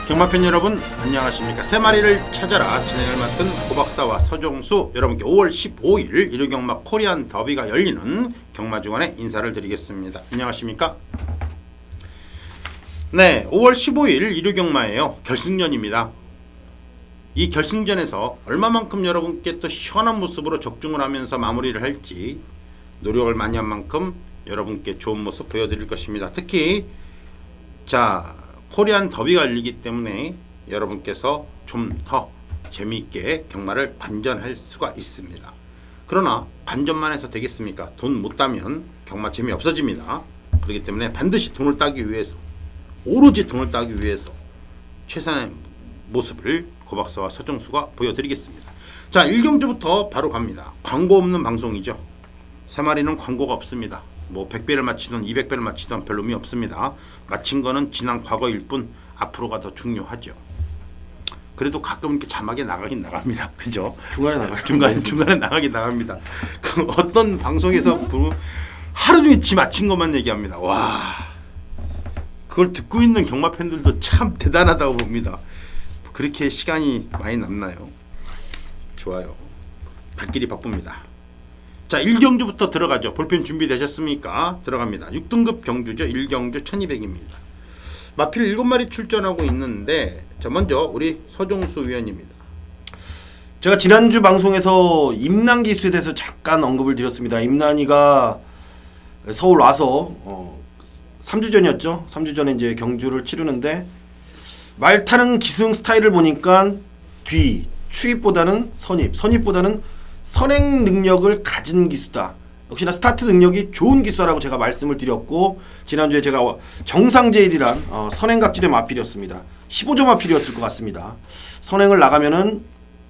경마팬 여러분 안녕하십니까. 세 마리를 찾아라 진행을 맡은 고박사와 서종수 여러분께 5월 15일 일요경마 코리안 더비가 열리는 경마중원에 인사를 드리겠습니다. 안녕하십니까. 네, 5월 15일 일요경마예요. 결승전입니다. 이 결승전에서 얼마만큼 여러분께 또 시원한 모습으로 적중을 하면서 마무리를 할지 노력을 많이 한 만큼 여러분께 좋은 모습 보여드릴 것입니다. 특히 코리안 더비가 열리기 때문에 여러분께서 좀 더 재미있게 경마를 관전할 수가 있습니다. 그러나 관전만 해서 되겠습니까? 돈 못 따면 경마 재미 없어집니다. 그렇기 때문에 반드시 돈을 따기 위해서, 오로지 돈을 따기 위해서 최선의 모습을 고박사와 서정수가 보여드리겠습니다. 자, 1경주부터 바로 갑니다. 광고 없는 방송이죠. 세 마리는 광고가 없습니다. 뭐 100배를 맞히든 200배를 맞히든 별 의미 없습니다. 맞힌 거는 지난 과거일 뿐 앞으로가 더 중요하죠. 그래도 가끔 이렇게 자막에 나가긴 나갑니다. 그죠? 중간에 나가요. 중간에 나가긴 나갑니다. 그 어떤 방송에서 하루 종일 지 맞힌 것만 얘기합니다. 와, 그걸 듣고 있는 경마 팬들도 참 대단하다고 봅니다. 그렇게 시간이 많이 남나요? 좋아요. 갈 길이 바쁩니다. 자, 1경주부터 들어가죠. 볼펜 준비되셨습니까? 들어갑니다. 6등급 경주죠. 1경주 1200입니다. 마필 7마리 출전하고 있는데 먼저 우리 서종수 위원입니다. 제가 지난주 방송에서 임난기수에 대해서 잠깐 언급을 드렸습니다. 임난이가 서울 와서 3주 전이었죠. 3주 전에 이제 경주를 치르는데 말 타는 기승 스타일을 보니까 추입보다는 선입보다는 선행 능력을 가진 기수다. 역시나 스타트 능력이 좋은 기수라고 제가 말씀을 드렸고, 지난주에 제가 정상제일이란 선행각질의 마필이었습니다. 15조 마필이었을 것 같습니다. 선행을 나가면은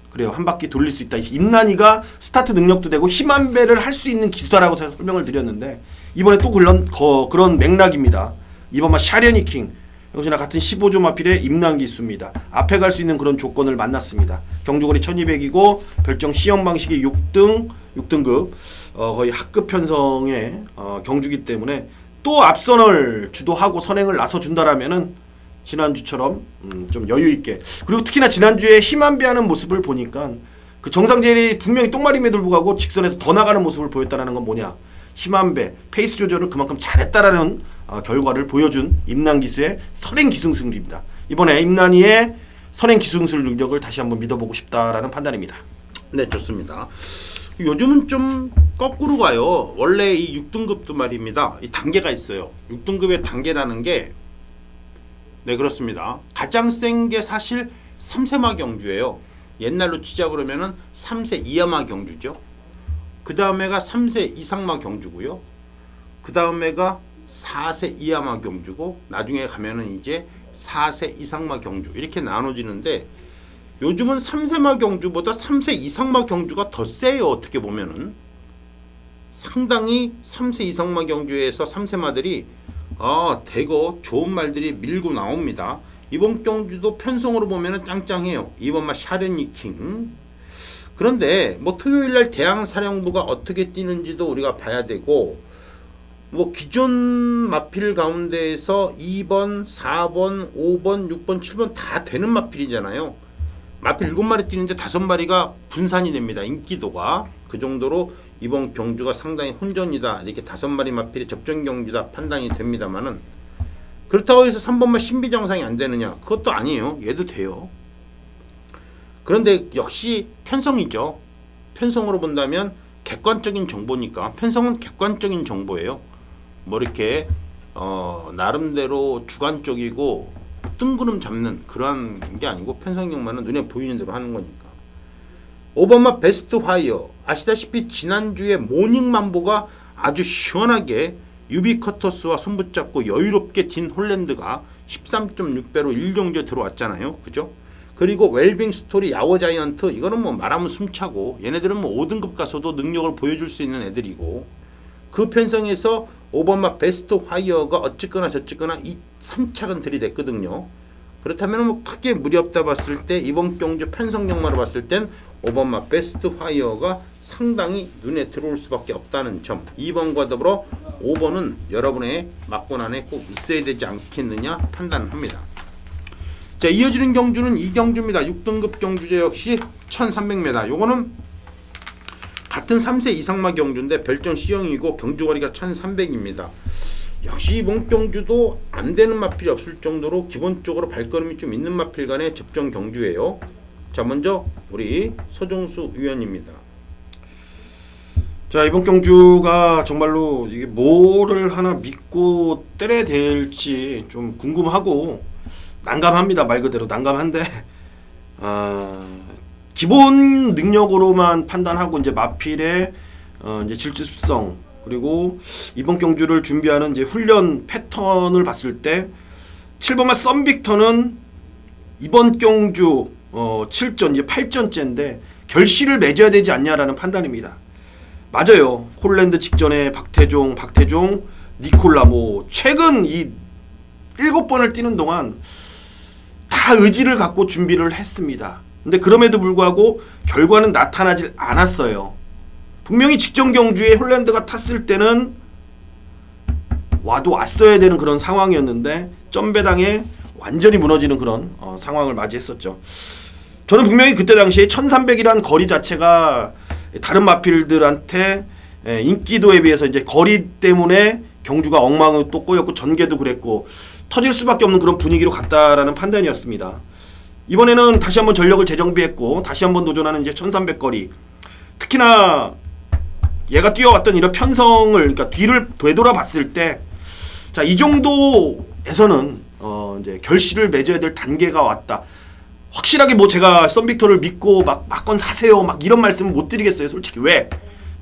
그래요, 한 바퀴 돌릴 수 있다. 임난이가 스타트 능력도 되고 힘한 배를 할 수 있는 기수다라고 제가 설명을 드렸는데, 이번에 또 그런 맥락입니다. 이번만 샤려니킹 역시나 같은 15조 마필의 임난 기수입니다. 앞에 갈 수 있는 그런 조건을 만났습니다. 경주거리 1200이고 별정 시험 방식이 6등급 거의 학급 편성의 경주기 때문에 또 앞선을 주도하고 선행을 나서준다라면은 지난주처럼 좀 여유있게, 그리고 특히나 지난주에 힘안 배하는 모습을 보니까 그 정상제일이 분명히 똥마림에 들고 가고 직선에서 더 나가는 모습을 보였다는 건 뭐냐, 힘안 배, 페이스 조절을 그만큼 잘했다라는 결과를 보여준 임난 기수의 선행 기승술입니다. 이번에 임난이의 선행 기승술 능력을 다시 한번 믿어보고 싶다라는 판단입니다. 네, 좋습니다. 요즘은 좀 거꾸로 가요. 원래 이 6등급도 말입니다. 이 단계가 있어요. 6등급의 단계라는 게, 네, 그렇습니다. 가장 센 게 사실 3세마 경주예요. 옛날로 치자 그러면은 3세 이하마 경주죠. 그 다음에가 3세 이상마 경주고요. 그 다음에가 4세 이하마 경주고, 나중에 가면은 이제 4세 이상마 경주, 이렇게 나눠지는데, 요즘은 3세마 경주보다 3세 이상마 경주가 더 세요. 어떻게 보면은 상당히 3세 이상마 경주에서 3세마들이 대거 좋은 말들이 밀고 나옵니다. 이번 경주도 편성으로 보면은 짱짱해요. 이번마 샤르니킹. 그런데 뭐 토요일날 대항사령부가 어떻게 뛰는지도 우리가 봐야 되고, 뭐 기존 마필 가운데에서 2번, 4번, 5번, 6번, 7번 다 되는 마필이잖아요. 마필 7마리 뛰는데 5마리가 분산이 됩니다. 인기도가. 그 정도로 이번 경주가 상당히 혼전이다, 이렇게 5마리 마필이 접전 경주다 판단이 됩니다만은, 그렇다고 해서 3번만 신비정상이 안 되느냐? 그것도 아니에요. 얘도 돼요. 그런데 역시 편성이죠. 편성으로 본다면 객관적인 정보니까, 편성은 객관적인 정보예요. 뭐 이렇게 나름대로 주관적이고 뜬구름 잡는 그런 게 아니고, 편성 경마는 눈에 보이는 대로 하는 거니까. 5번마 베스트 화이어, 아시다시피 지난주에 모닝만보가 아주 시원하게 유비커터스와 손붙잡고 여유롭게 딘 홀랜드가 13.6배로 1경주에 들어왔잖아요. 그죠? 그리고 웰빙 스토리, 야워 자이언트, 이거는 뭐 말하면 숨차고, 얘네들은 뭐 5등급 가서도 능력을 보여줄 수 있는 애들이고, 그 편성에서 5번마 베스트 화이어가 어쨌거나 저쨌거나 이 3착은 들이댔거든요. 그렇다면 뭐 크게 무리 없다 봤을 때, 이번 경주 편성 경마로 봤을 땐 5번마 베스트 화이어가 상당히 눈에 들어올 수밖에 없다는 점, 2번과 더불어 5번은 여러분의 막권 안에 꼭 있어야 되지 않겠느냐 판단을 합니다. 자, 이어지는 경주는 이 경주입니다. 6등급 경주제 역시 1300m. 요거는 같은 3세 이상마 경주인데 별정 C형이고 경주거리가 1300입니다. 역시 이번 경주도 안 되는 마필이 없을 정도로 기본적으로 발걸음이 좀 있는 마필 간의 접전 경주예요. 자, 먼저 우리 서종수 위원입니다. 자, 이번 경주가 정말로 이게 뭐를 하나 믿고 때려야 될지 좀 궁금하고 난감합니다. 말 그대로 난감한데 기본 능력으로만 판단하고 이제 마필의 이제 질주습성 그리고 이번 경주를 준비하는 이제 훈련 패턴을 봤을 때 7번마 썬빅터는 이번 경주 7전 이제 8전째인데 결실을 맺어야 되지 않냐라는 판단입니다. 맞아요. 홀랜드 직전에 박태종, 니콜라 뭐 최근 이 7번을 뛰는 동안 다 의지를 갖고 준비를 했습니다. 근데 그럼에도 불구하고 결과는 나타나질 않았어요. 분명히 직전 경주에 홀랜드가 탔을 때는 와도 왔어야 되는 그런 상황이었는데 점배당에 완전히 무너지는 그런 상황을 맞이했었죠. 저는 분명히 그때 당시에 1300이란 거리 자체가 다른 마필들한테 인기도에 비해서 이제 거리 때문에 경주가 엉망으로 또 꼬였고 전개도 그랬고 터질 수밖에 없는 그런 분위기로 갔다라는 판단이었습니다. 이번에는 다시 한번 전력을 재정비했고 다시 한번 도전하는 이제 1300 거리. 특히나 얘가 뛰어왔던 이런 편성을 그러니까 뒤를 되돌아 봤을 때 자, 이 정도에서는 이제 결실을 맺어야 될 단계가 왔다. 확실하게 뭐 제가 썬빅터를 믿고 막 막건 사세요 막 이런 말씀은 못 드리겠어요. 솔직히 왜?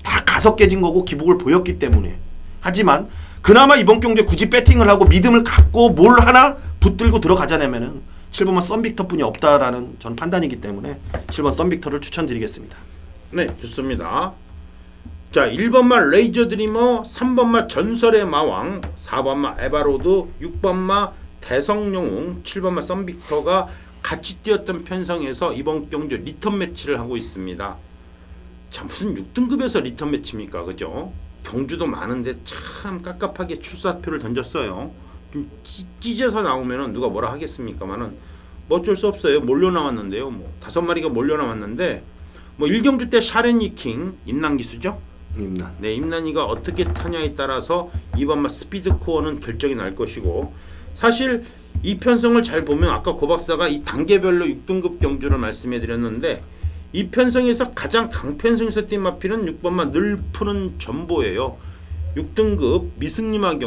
다 가서 깨진 거고 기복을 보였기 때문에. 하지만 그나마 이번 경주에 굳이 배팅을 하고 믿음을 갖고 뭘 하나 붙들고 들어가자냐면은 7번만 썬빅터뿐이 없다라는 전 판단이기 때문에 7번 썬빅터를 추천드리겠습니다. 네, 좋습니다. 자, 1번마 레이저 드리머, 3번마 전설의 마왕, 4번마 에바로드, 6번마 대성영웅, 7번마 썬빅터가 같이 뛰었던 편성에서 이번 경주 리턴 매치를 하고 있습니다. 자, 무슨 6등급에서 리턴 매치입니까? 그죠? 경주도 많은데 참 깝깝하게 출사표를 던졌어요. 좀 찢어서 나오면은 누가 뭐라 하겠습니까만은 뭐 어쩔 수 없어요. 몰려 나왔는데요. 뭐 5마리가 몰려 나왔는데 뭐 1경주 때 샤렌이킹 임난기수죠? 임난. 네, 임난이가 어떻게 타냐에 따라서 이번마 스피드 코어는 결정이 날 것이고 사실 이 편성을 잘 보면 아까 고박사가 이 단계별로 6등급 경주를 말씀해 드렸는데 이 편성에서 가장 강편성에서 뛴 마필은 6번마 늘 푸는 전보예요. 6등급 미승리마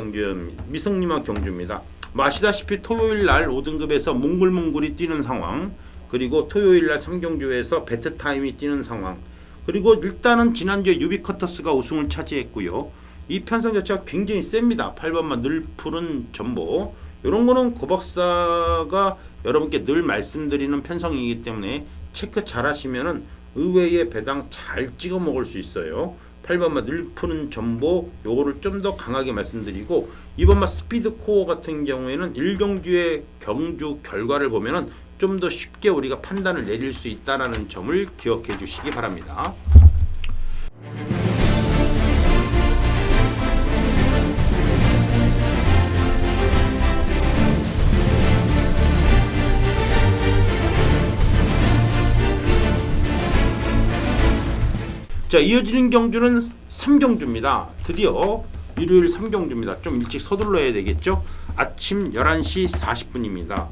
경주입니다. 뭐 아시다시피 토요일날 5등급에서 몽글몽글이 뛰는 상황, 그리고 토요일날 3경주에서 베트타임이 뛰는 상황, 그리고 일단은 지난주에 유비커터스가 우승을 차지했고요. 이 편성 자체가 굉장히 셉니다. 8번마 늘 푸른 전보. 이런 거는 고박사가 여러분께 늘 말씀드리는 편성이기 때문에 체크 잘 하시면은 의외의 배당 잘 찍어 먹을 수 있어요. 8번마 늘 푸는 전보 요거를 좀 더 강하게 말씀드리고 2번마 스피드 코어 같은 경우에는 1경주의 경주 결과를 보면은 좀 더 쉽게 우리가 판단을 내릴 수 있다라는 점을 기억해 주시기 바랍니다. 자, 이어지는 경주는 3경주입니다. 드디어 일요일 3경주입니다. 좀 일찍 서둘러야 되겠죠? 아침 11시 40분입니다.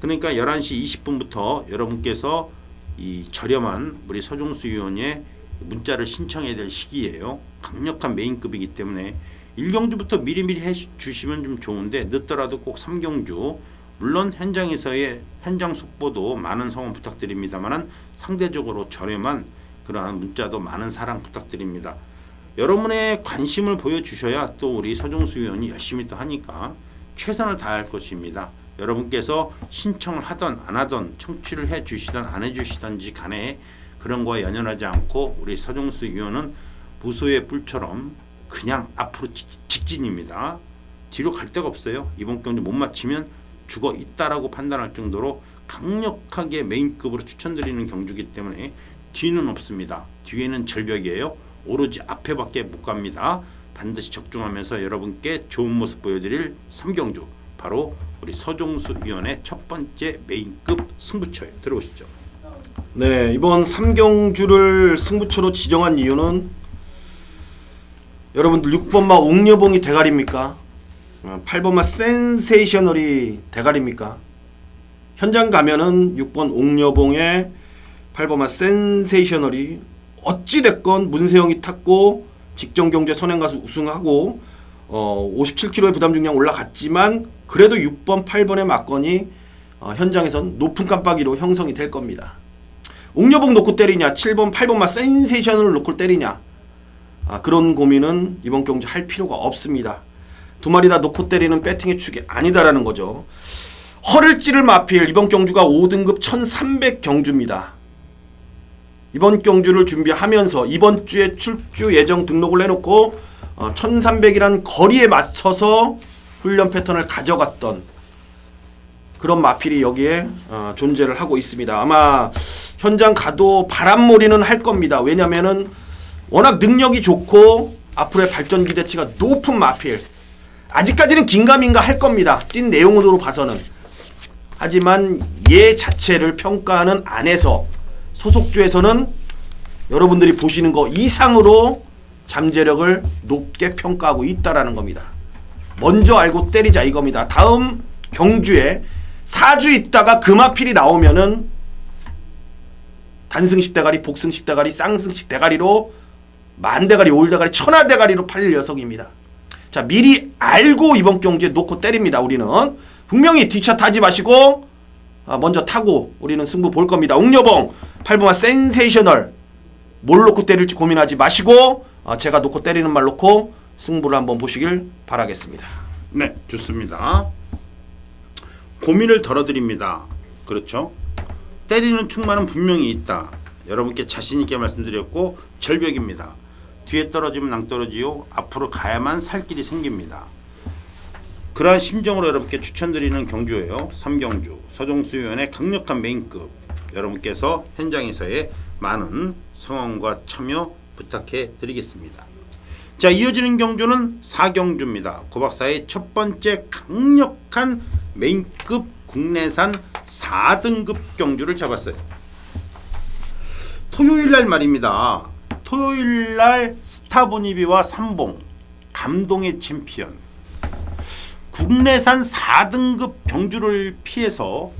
그러니까 11시 20분부터 여러분께서 이 저렴한 우리 서종수 위원의 문자를 신청해야 될 시기예요. 강력한 메인급이기 때문에 1경주부터 미리미리 해주시면 좀 좋은데 늦더라도 꼭 3경주 물론 현장에서의 현장 속보도 많은 성원 부탁드립니다만 상대적으로 저렴한 그러한 문자도 많은 사랑 부탁드립니다. 여러분의 관심을 보여주셔야 또 우리 서종수 위원이 열심히 또 하니까 최선을 다할 것입니다. 여러분께서 신청을 하던 안 하던 청취를 해주시던 안 해주시던지 간에 그런 거에 연연하지 않고 우리 서종수 위원은 무소의 뿔처럼 그냥 앞으로 직진입니다. 뒤로 갈 데가 없어요. 이번 경주 못 맞히면 죽어 있다라고 판단할 정도로 강력하게 메인급으로 추천드리는 경주이기 때문에 뒤는 없습니다. 뒤에는 절벽이에요. 오로지 앞에밖에 못 갑니다. 반드시 적중하면서 여러분께 좋은 모습 보여드릴 3경주 바로 우리 우리 서종수 위원의 첫 번째 메인급 승부처에 들어오시죠. 네, 이번 3경주를 승부처로 지정한 이유는 여러분들 6번마 옥녀봉이 대가리입니까? 8번마 센세이셔널이 대가리입니까? 현장 가면은 6번 옥녀봉에 8번마 센세이셔널이 어찌됐건 문세영이 탔고 직전경주에 선행가수 우승하고 57kg의 부담 중량 올라갔지만 그래도 6번, 8번의 막건이 현장에선 높은 깜빡이로 형성이 될 겁니다. 옥녀봉 놓고 때리냐, 7번, 8번만 센세이션을 놓고 때리냐, 그런 고민은 이번 경주 할 필요가 없습니다. 두 마리 다 놓고 때리는 배팅의 축이 아니다라는 거죠. 허를 찌를 마필 이번 경주가 5등급 1300 경주입니다. 이번 경주를 준비하면서 이번 주에 출주 예정 등록을 해놓고 1300이란 거리에 맞춰서 훈련 패턴을 가져갔던 그런 마필이 여기에 존재를 하고 있습니다. 아마 현장 가도 바람몰이는 할 겁니다. 왜냐면은 워낙 능력이 좋고 앞으로의 발전 기대치가 높은 마필. 아직까지는 긴가민가 할 겁니다. 뛴 내용으로 봐서는. 하지만 얘 자체를 평가하는 안에서 소속주에서는 여러분들이 보시는 거 이상으로 잠재력을 높게 평가하고 있다라는 겁니다. 먼저 알고 때리자 이겁니다. 다음 경주에 4주 있다가 금화필이 나오면은 단승식 대가리, 복승식 대가리, 쌍승식 대가리로 만대가리, 올대가리, 천하대가리로 팔릴 녀석입니다. 자, 미리 알고 이번 경주에 놓고 때립니다. 우리는 분명히 뒤차 타지 마시고 먼저 타고 우리는 승부 볼 겁니다. 옥녀봉 8번마 센세이셔널 뭘 놓고 때릴지 고민하지 마시고 제가 놓고 때리는 말 놓고 승부를 한번 보시길 바라겠습니다. 네, 좋습니다. 고민을 덜어드립니다. 그렇죠? 때리는 축만은 분명히 있다. 여러분께 자신있게 말씀드렸고 절벽입니다. 뒤에 떨어지면 낭떠러지요. 앞으로 가야만 살 길이 생깁니다. 그러한 심정으로 여러분께 추천드리는 경주예요. 3경주 서종수 위원의 강력한 메인급. 여러분께서 현장에서의 많은 성원과 참여 부탁해 드리겠습니다. 자, 이어지는 경주는 4경주입니다. 고박사의 첫 번째 강력한 메인급 국내산 4등급 경주를 잡았어요. 토요일날 말입니다. 토요일날 스타보니비와 삼봉 감동의 챔피언 국내산 4등급 경주를 피해서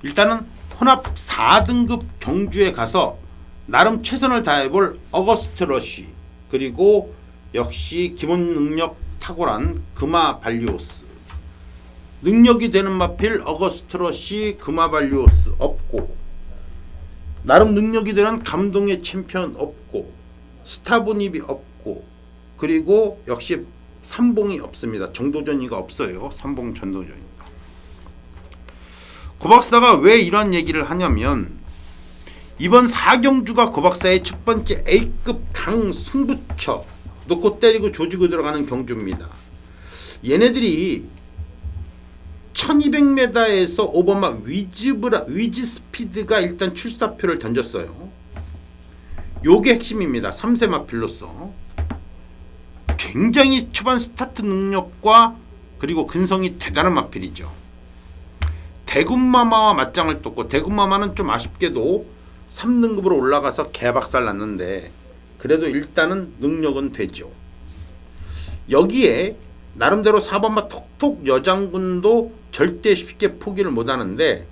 일단은 혼합 4등급 경주에 가서 나름 최선을 다해볼 어거스트 러쉬 그리고 역시 기본 능력 탁월한 금화 발리오스 능력이 되는 마필 어거스트 러쉬 금화 발리오스 없고 나름 능력이 되는 감동의 챔피언 없고 스타보니비 없고 그리고 역시 삼봉이 없습니다. 정도전이가 없어요. 삼봉 전도전이다. 고박사가 왜 이런 얘기를 하냐면 이번 4경주가 고박사의 첫 번째 A급 강 승부처 놓고 때리고 조지고 들어가는 경주입니다. 얘네들이 1200m에서 오버마 위즈 스피드가 일단 출사표를 던졌어요. 요게 핵심입니다. 3세 마필로서 굉장히 초반 스타트 능력과 그리고 근성이 대단한 마필이죠. 대군마마와 맞짱을 떴고 대군마마는 좀 아쉽게도 3등급으로 올라가서 개박살 났는데 그래도 일단은 능력은 되죠. 여기에 나름대로 4번마 톡톡 여장군도 절대 쉽게 포기를 못하는데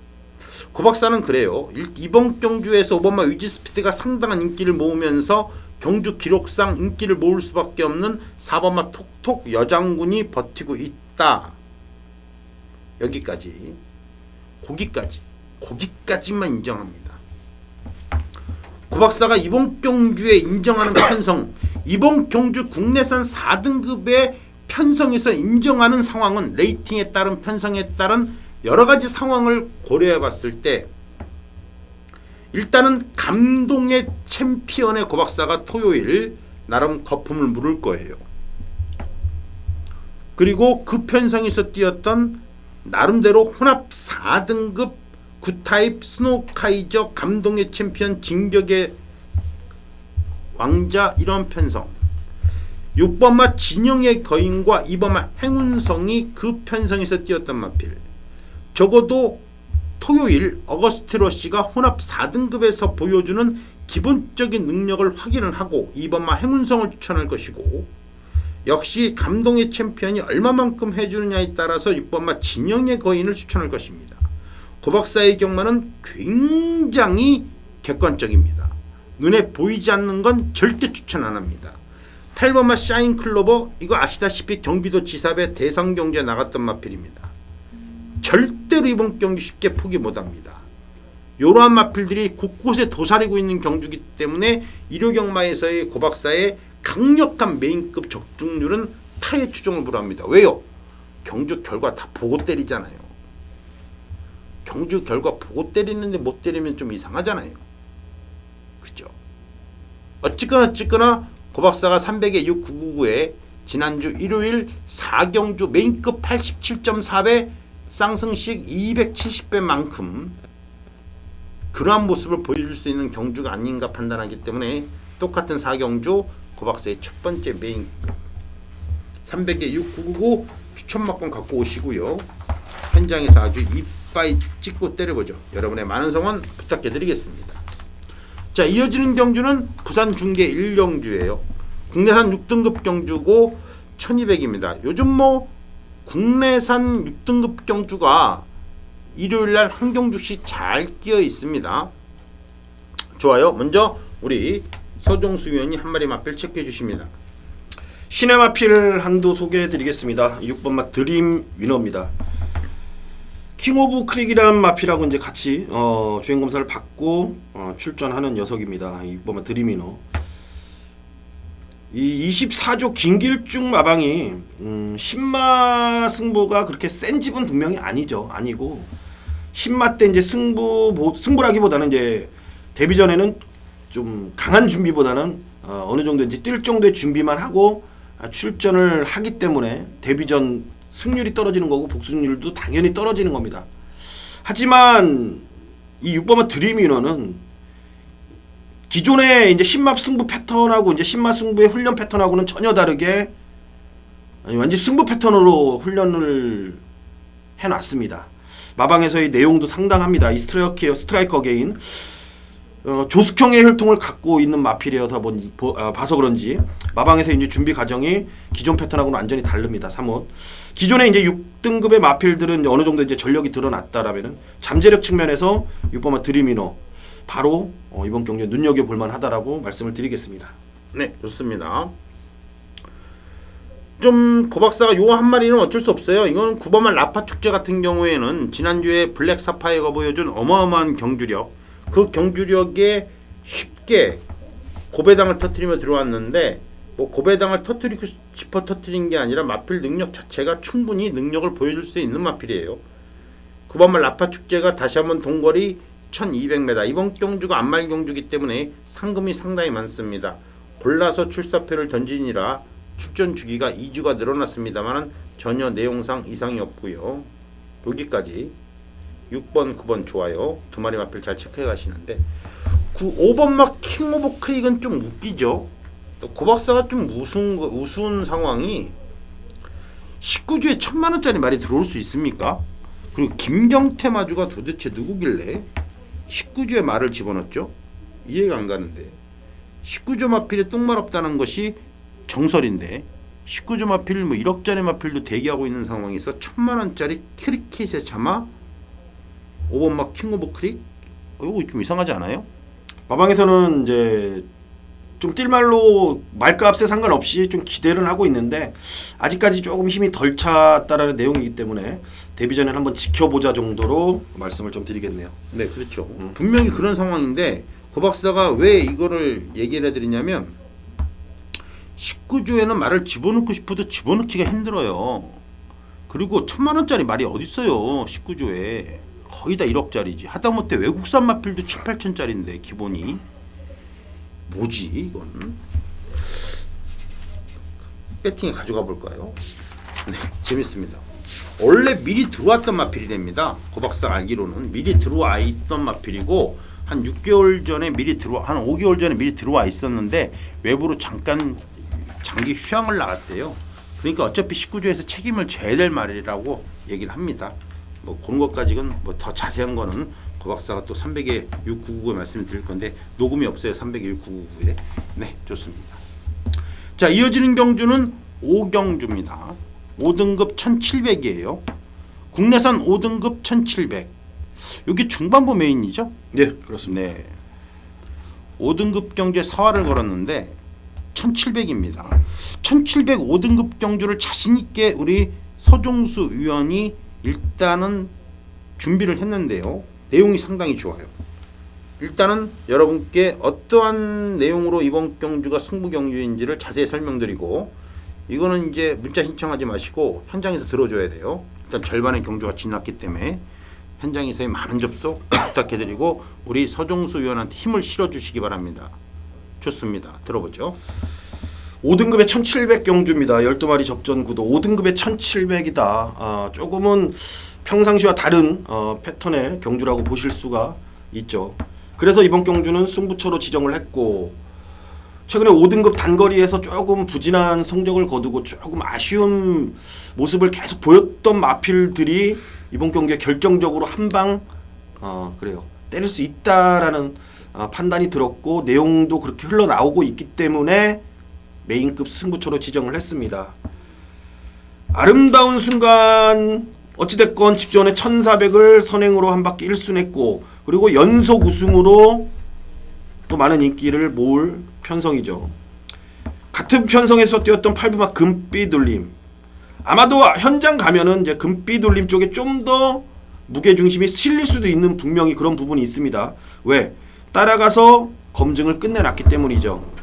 고박사는 그래요. 이번 경주에서 5번마 위즈스피드가 상당한 인기를 모으면서 경주 기록상 인기를 모을 수밖에 없는 4번마 톡톡 여장군이 버티고 있다. 여기까지 거기까지만 인정합니다. 고박사가 이번 경주에 인정하는 편성 이번 경주 국내산 4등급의 편성에서 인정하는 상황은 레이팅에 따른 편성에 따른 여러가지 상황을 고려해 봤을 때 일단은 감동의 챔피언의 고박사가 토요일 나름 거품을 물을 거예요. 그리고 그 편성에서 뛰었던 나름대로 혼합 4등급 구타입 스노우카이저 감동의 챔피언 진격의 왕자 이런 편성 6번마 진영의 거인과 2번마 행운성이 그 편성에서 뛰었던 마필 적어도 토요일 어거스트 러시가 혼합 4등급에서 보여주는 기본적인 능력을 확인을 하고 2번마 행운성을 추천할 것이고, 역시 감동의 챔피언이 얼마만큼 해주느냐에 따라서 6번마 진영의 거인을 추천할 것입니다. 고박사의 경마는 굉장히 객관적입니다. 눈에 보이지 않는 건 절대 추천 안 합니다. 8번마 샤인 클로버, 이거 아시다시피 경기도 지사배 대상경주에 나갔던 마필입니다. 절대로 이번 경기 쉽게 포기 못합니다. 이러한 마필들이 곳곳에 도사리고 있는 경주기 때문에 일요경마에서의 고박사의 강력한 메인급 적중률은 타의 추종을 불허합니다. 왜요? 경주 결과 다 보고 때리잖아요. 경주 결과 보고 때리는데 못 때리면 좀 이상하잖아요. 그죠? 어쨌거나 고박사가 300에 6 999에 지난주 일요일 4경주 메인급 87.4배 쌍승식 270배만큼 그러한 모습을 보여줄 수 있는 경주가 아닌가 판단하기 때문에 똑같은 4경주 고박사의 첫 번째 메인 300에 6 999 추천막권 갖고 오시고요. 현장에서 아주 이빠이 찍고 때려보죠. 여러분의 많은 성원 부탁해드리겠습니다. 자, 이어지는 경주는 부산 중계 1경주예요. 국내산 6등급 경주고 1200입니다. 요즘 뭐 국내산 6등급 경주가 일요일날 한 경주씩 잘 끼어 있습니다. 좋아요. 먼저 우리 서종수 위원이 한 마리 마필 체크해 주십니다. 신의 마필 한도 소개해 드리겠습니다. 6번마 드림 위너입니다. 킹 오브 크릭이라는 마필하고 이제 같이 주행 검사를 받고 출전하는 녀석입니다. 6번마 드림 위너. 이 24조 긴길중 마방이 10마 승부가 그렇게 센 집은 분명히 아니고 10마 때 이제 승부라기보다는 이제 데뷔 전에는 좀 강한 준비보다는 어느 정도 이제 뛸 정도의 준비만 하고 출전을 하기 때문에 데뷔 전 승률이 떨어지는 거고 복수률도 당연히 떨어지는 겁니다. 하지만 이 6번마 드림 위너는 기존의 이제 10마 승부 패턴하고 이제 10마 승부의 훈련 패턴하고는 전혀 다르게 완전 승부 패턴으로 훈련을 해놨습니다. 마방에서의 내용도 상당합니다. 이 스트라이커 개인 조숙형의 혈통을 갖고 있는 마필이어서 봐서 그런지 마방에서 이제 준비 과정이 기존 패턴하고는 완전히 다릅니다. 3호 기존에 이제 6등급의 마필들은 이제 어느 정도 이제 전력이 드러났다라면은 잠재력 측면에서 6번마 드림 위너 바로 이번 경기에 눈여겨볼 만하다라고 말씀을 드리겠습니다. 네, 좋습니다. 좀 고박사가 요 한 마리는 어쩔 수 없어요. 이건 9번만 라파 축제 같은 경우에는 지난주에 블랙 사파이어가 보여준 어마어마한 경주력, 그 경주력에 쉽게 고배당을 터뜨리며 들어왔는데 뭐 고배당을 터뜨리고 싶어 터뜨린 게 아니라 마필 능력 자체가 충분히 능력을 보여줄 수 있는 마필이에요. 9번만 라파 축제가 다시 한번 동거리 1200m, 이번 경주가 안말 경주기 때문에 상금이 상당히 많습니다. 골라서 출사표를 던지니라 출전 주기가 2주가 늘어났습니다만 전혀 내용상 이상이 없고요. 여기까지 6번, 9번 좋아요. 두 마리 마필 잘 체크해 가시는데 5번막 킹 오브 크릭은 좀 웃기죠. 또 고박사가 좀 우스운 상황이 19주에 1000만원짜리 말이 들어올 수 있습니까? 그리고 김경태 마주가 도대체 누구길래 19주에 말을 집어넣었죠? 이해가 안 가는데 19주 마필에 똥말 없다는 것이 정설인데 19주 마필 뭐 1억짜리 마필도 대기하고 있는 상황에서 1000만원짜리 크리켓에 참아 5번막 킹 오브 크릭? 이거 좀 이상하지 않아요? 마방에서는 이제 좀 뛸말로 말값에 상관없이 좀 기대를 하고 있는데 아직까지 조금 힘이 덜 찼다라는 내용이기 때문에 데뷔 전에 한번 지켜보자 정도로 말씀을 좀 드리겠네요. 네, 그렇죠. 분명히 그런 상황인데 고박사가 왜 이거를 얘기를 해드리냐면 19주에는 말을 집어넣고 싶어도 집어넣기가 힘들어요. 그리고 1000만원짜리 말이 어딨어요. 19주에 거의 다 1억짜리지. 하다못해 외국산 마필도 7, 8천짜리인데 기본이 뭐지 이건? 배팅에 가져가 볼까요? 네, 재밌습니다. 원래 미리 들어왔던 마필이랍니다. 고박사 알기로는 미리 들어와 있던 마필이고 한 6개월 전에 한 5개월 전에 미리 들어와 있었는데 외부로 잠깐 장기 휴양을 나갔대요. 그러니까 어차피 19주에서 책임을 져야 될 말이라고 얘기를 합니다. 뭐 그런 것까지는 뭐 더 자세한 거는 고 박사가 또 300에 6999에 말씀을 드릴 건데 녹음이 없어요. 300에 6999에. 네, 좋습니다. 자, 이어지는 경주는 5경주입니다. 5등급 1700이에요. 국내산 5등급 1700. 여기 중반부 메인이죠? 네, 그렇습니다. 네. 5등급 경주에 사활을 걸었는데 1700입니다. 1700 5등급 경주를 자신 있게 우리 서종수 위원이 일단은 준비를 했는데요. 내용이 상당히 좋아요. 일단은 여러분께 어떠한 내용으로 이번 경주가 승부 경주인지를 자세히 설명드리고, 이거는 이제 문자 신청하지 마시고 현장에서 들어줘야 돼요. 일단 절반의 경주가 지났기 때문에 현장에서의 많은 접속 부탁해드리고 우리 서종수 위원한테 힘을 실어주시기 바랍니다. 좋습니다. 들어보죠. 5등급의 1700 경주입니다. 12마리 접전 구도 5등급의 1700이다. 조금은 평상시와 다른 패턴의 경주라고 보실 수가 있죠. 그래서 이번 경주는 승부처로 지정을 했고, 최근에 5등급 단거리에서 조금 부진한 성적을 거두고 조금 아쉬운 모습을 계속 보였던 마필들이 이번 경기에 결정적으로 한방 그래요, 때릴 수 있다라는 판단이 들었고, 내용도 그렇게 흘러나오고 있기 때문에 메인급 승부처로 지정을 했습니다. 아름다운 순간 어찌됐건 직전에 1400을 선행으로 한 바퀴 1순했고, 그리고 연속 우승으로 또 많은 인기를 모을 편성이죠. 같은 편성에서 뛰었던 8부막 금비둘림, 아마도 현장 가면은 이제 금비둘림 쪽에 좀 더 무게 중심이 실릴 수도 있는 분명히 그런 부분이 있습니다. 왜? 따라가서 검증을 끝내놨기 때문이죠.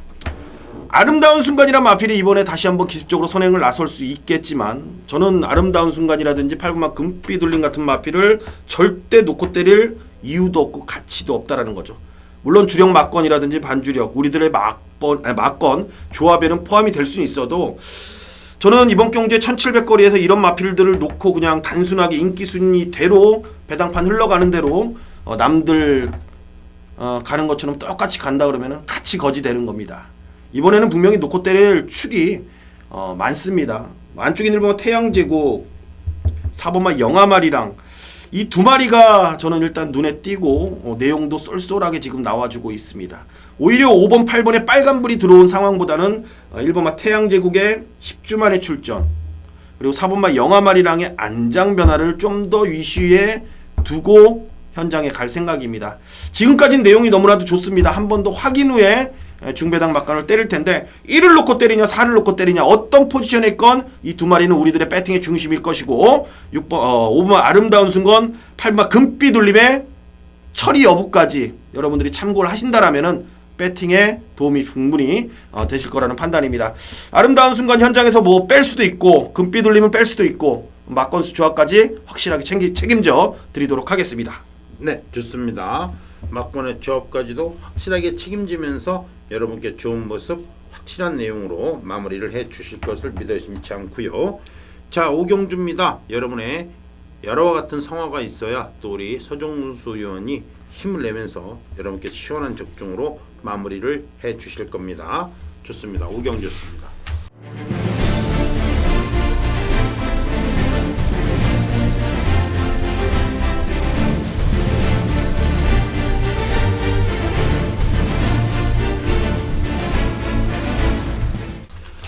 아름다운 순간이란 마필이 이번에 다시 한번 기습적으로 선행을 나설 수 있겠지만, 저는 아름다운 순간이라든지 8부막 금비둘림 같은 마필을 절대 놓고 때릴 이유도 없고 가치도 없다라는 거죠. 물론 주력 막건이라든지 반주력, 우리들의 막건 조합에는 포함이 될 수는 있어도, 저는 이번 경주에 1700거리에서 이런 마필들을 놓고 그냥 단순하게 인기 순위대로 배당판 흘러가는 대로 남들 가는 것처럼 똑같이 간다 그러면 같이 거지 되는 겁니다. 이번에는 분명히 놓고 때릴 축이 많습니다. 안쪽에 1번마 태양제국, 4번마 영아마리랑 이 두 마리가 저는 일단 눈에 띄고 내용도 쏠쏠하게 지금 나와주고 있습니다. 오히려 5번, 8번에 빨간불이 들어온 상황보다는 1번마 태양제국의 10주 만에 출전, 그리고 4번마 영아마리랑의 안장 변화를 좀 더 위시에 두고 현장에 갈 생각입니다. 지금까지는 내용이 너무나도 좋습니다. 한 번 더 확인 후에 중배당 막간을 때릴 텐데, 1을 놓고 때리냐 4를 놓고 때리냐, 어떤 포지션에 있건 이 두 마리는 우리들의 배팅의 중심일 것이고, 5번 아름다운 순간, 8번 금비둘림의 처리 여부까지 여러분들이 참고를 하신다라면은 배팅에 도움이 충분히 되실 거라는 판단입니다. 아름다운 순간 현장에서 뭐 뺄 수도 있고, 금비둘림은 뺄 수도 있고, 막건수 조합까지 확실하게 책임져 드리도록 하겠습니다. 네, 좋습니다. 막건의 조합까지도 확실하게 책임지면서 여러분께 좋은 모습, 확실한 내용으로 마무리를 해 주실 것을 믿어 의심치 않고요. 자, 5경주입니다. 여러분의 여러와 같은 성화가 있어야 또 우리 서종수 의원이 힘을 내면서 여러분께 시원한 적중으로 마무리를 해 주실 겁니다. 좋습니다. 5경주였습니다.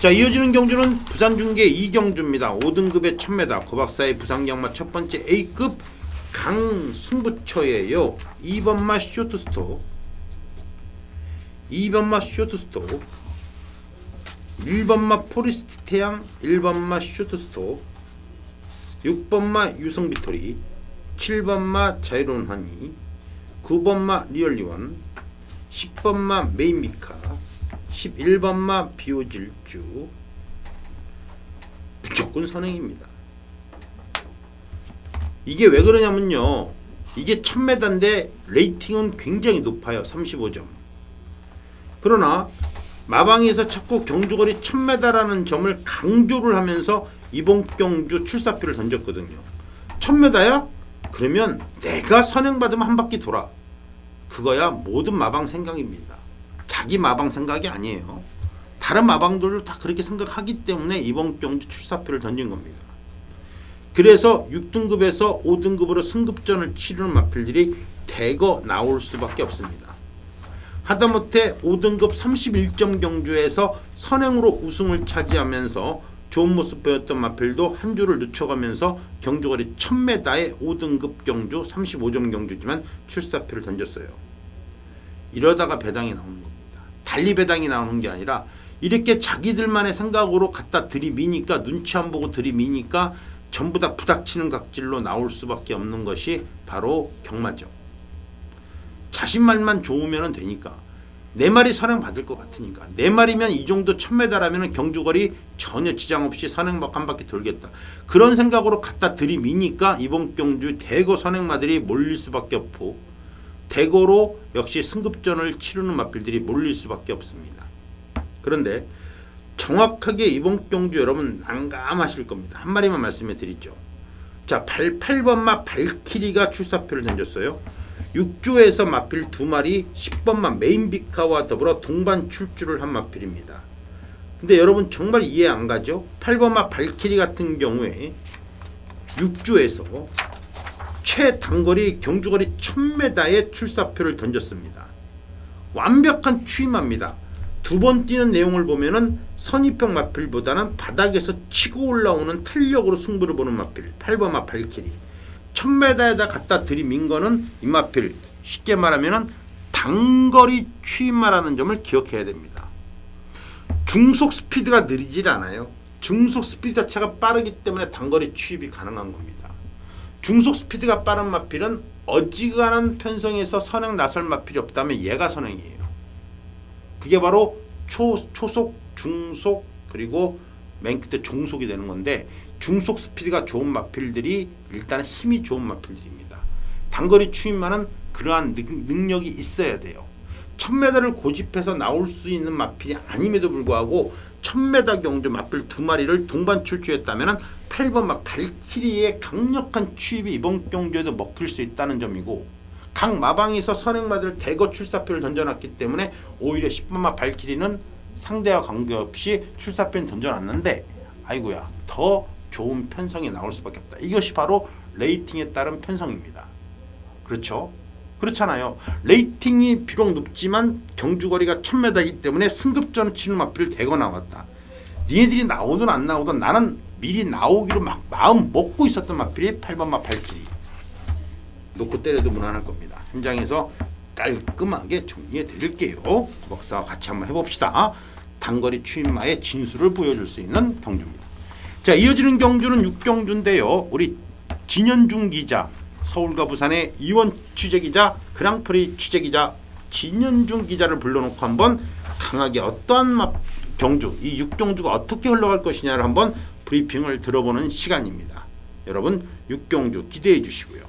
자, 이어지는 경주는 부산중계 2경주입니다. 5등급의 1000m 고박사의 부산경마 첫 번째 A급 강승부처예요. 2번마 쇼트스톱, 2번마 쇼트스톱, 1번마 포리스트 태양, 1번마 쇼트스톱, 6번마 유성비토리, 7번마 자유로운 환희, 9번마 리얼리원, 10번마 메인미카, 11번마 비오질주. 무조건 선행입니다. 이게 왜 그러냐면요, 이게 1000m인데 레이팅은 굉장히 높아요. 35점. 그러나 마방에서 자꾸 경주거리 1000m라는 점을 강조를 하면서 이번 경주 출사표를 던졌거든요. 1000m야? 그러면 내가 선행받으면 한 바퀴 돌아. 그거야 모든 마방 생각입니다. 자기 마방 생각이 아니에요. 다른 마방들도 다 그렇게 생각하기 때문에 이번 경주 출사표를 던진 겁니다. 그래서 6등급에서 5등급으로 승급전을 치르는 마필들이 대거 나올 수밖에 없습니다. 하다못해 5등급 31점 경주에서 선행으로 우승을 차지하면서 좋은 모습 보였던 마필도 한 주를 늦춰가면서 경주거리 1000m의 5등급 경주 35점 경주지만 출사표를 던졌어요. 이러다가 배당이 나오는 겁니다. 달리 배당이 나오는 게 아니라 이렇게 자기들만의 생각으로 갖다 들이미니까 눈치 안 보고 들이미니까 전부 다 부닥치는 각질로 나올 수밖에 없는 것이 바로 경마죠. 자신 말만 좋으면 되니까 내 말이 선행 받을 것 같으니까 내 말이면 이 정도 1000m라면 경주거리 전혀 지장 없이 선행 한 바퀴 돌겠다. 그런 생각으로 갖다 들이미니까 이번 경주 대거 선행마들이 몰릴 수밖에 없고 대거로 역시 승급전을 치르는 마필들이 몰릴 수밖에 없습니다. 그런데 정확하게 이번 경주 여러분 난감하실 겁니다. 한 마리만 말씀해 드리죠. 자, 8번마 발키리가 출사표를 던졌어요. 6조에서 마필 2마리 10번마 메인비카와 더불어 동반 출주를 한 마필입니다. 근데 여러분 정말 이해 안 가죠? 8번마 발키리 같은 경우에 6조에서 최단거리 경주거리 1000m의 출사표를 던졌습니다. 완벽한 취임합니다. 두 번 뛰는 내용을 보면은 선입형 마필보다는 바닥에서 치고 올라오는 탄력으로 승부를 보는 마필 8번마 발키리 1000m에다 갖다 들이민 거는 이 마필 쉽게 말하면은 단거리 취임마라는 점을 기억해야 됩니다. 중속 스피드가 느리질 않아요. 중속 스피드 자체가 빠르기 때문에 단거리 취입이 가능한 겁니다. 중속 스피드가 빠른 마필은 어지간한 편성에서 선행 나설 마필이 없다면 얘가 선행이에요. 그게 바로 초속, 중속 그리고 맨 끝에 종속이 되는 건데 중속 스피드가 좋은 마필들이 일단 힘이 좋은 마필들입니다. 단거리 추임만은 그러한 능력이 있어야 돼요. 1000m를 고집해서 나올 수 있는 마필이 아님에도 불구하고 1000m 경주 마필 2마리를 동반 출주했다면 8번 막 발키리의 강력한 추입이 이번 경주에도 먹힐 수 있다는 점이고 각 마방에서 선행마들 대거 출사표를 던져놨기 때문에 오히려 10번마 발키리는 상대와 관계없이 출사표는 던져놨는데 아이고야 더 좋은 편성이 나올 수밖에 없다. 이것이 바로 레이팅에 따른 편성입니다. 그렇죠? 그렇잖아요. 레이팅이 비록 높지만 경주거리가 1000m이기 때문에 승급전을 치는 마필을 대거 나왔다. 니네들이 나오든 안 나오든 나는 미리 나오기로 막 마음 먹고 있었던 마필이 8번마 발키리. 놓고 때려도 무난할 겁니다. 현장에서 깔끔하게 정리해 드릴게요. 박사와 같이 한번 해봅시다. 단거리 추임마의 진수를 보여줄 수 있는 경주입니다. 자, 이어지는 경주는 6경주인데요. 우리 진현중 기자, 서울과 부산의 이원 취재기자, 그랑프리 취재기자 진현중 기자를 불러놓고 한번 강하게 어떠한 경주, 이 6경주가 어떻게 흘러갈 것이냐를 한번 브리핑을 들어보는 시간입니다. 여러분 6경주 기대해 주시고요.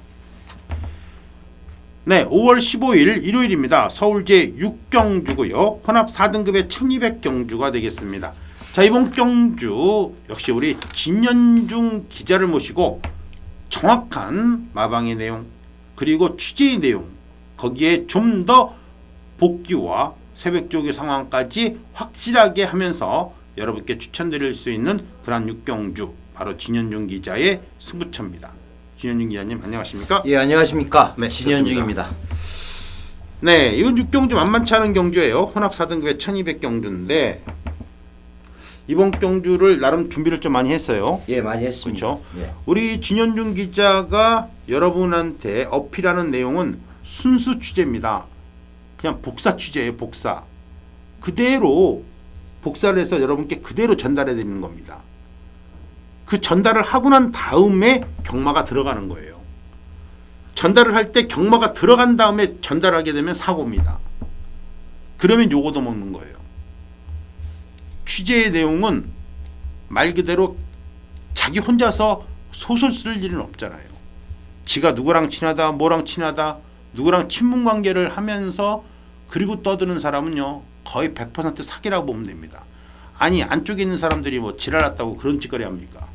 네, 5월 15일 일요일입니다. 서울제 6경주고요. 혼합 4등급의 1200경주가 되겠습니다. 자, 이번 경주 역시 우리 진현중 기자를 모시고 정확한 마방의 내용 그리고 취재의 내용 거기에 좀 더 복귀와 새벽 조기 상황까지 확실하게 하면서 여러분께 추천드릴 수 있는 그런 6경주 바로 진현중 기자의 승부처입니다. 진현중 기자님 안녕하십니까? 예, 안녕하십니까? 네, 진현중입니다. 네, 이건 6경주 만만치 않은 경주예요. 혼합 4등급의 1200경주인데 이번 경주를 나름 준비를 좀 많이 했어요. 예, 많이 했습니다. 그렇죠? 예. 우리 진현중 기자가 여러분한테 어필하는 내용은 순수 취재입니다. 그냥 복사 취재예요. 복사. 그대로 복사를 해서 여러분께 그대로 전달해 드리는 겁니다. 그 전달을 하고 난 다음에 경마가 들어가는 거예요. 전달을 할 때 경마가 들어간 다음에 전달하게 되면 사고입니다. 그러면 요거도 먹는 거예요. 취재의 내용은 말 그대로 자기 혼자서 소설 쓸 일은 없잖아요. 지가 누구랑 친하다, 뭐랑 친하다, 누구랑 친분 관계를 하면서 그리고 떠드는 사람은요 거의 100% 사기라고 보면 됩니다. 아니 안쪽에 있는 사람들이 뭐 지랄났다고 그런 짓거리 합니까?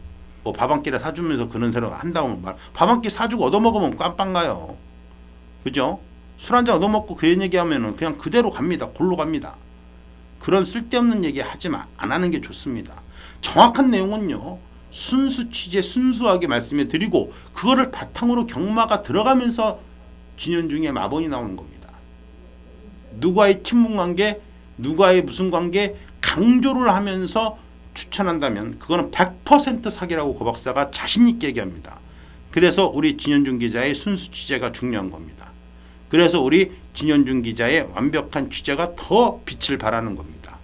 뭐 밥 한 끼를 사주면서 그런 새로 한다고 말 밥 한 끼 사주고 얻어먹으면 깜빵 가요. 그죠? 술 한 잔 얻어먹고 그 얘기하면은 그냥 그대로 갑니다. 골로 갑니다. 그런 쓸데없는 얘기 하지 안 하는 게 좋습니다. 정확한 내용은요 순수 취재 순수하게 말씀해 드리고 그거를 바탕으로 경마가 들어가면서 진연중의 마본이 나오는 겁니다. 누가의 친분관계, 누가의 무슨 관계 강조를 하면서 추천한다면 그거는 100% 사기라고 고 박사가 자신 있게 얘기합니다. 그래서 우리 진연중 기자의 순수 취재가 중요한 겁니다. 그래서 우리 진연중 기자의 완벽한 취재가 더 빛을 발하는 겁니다.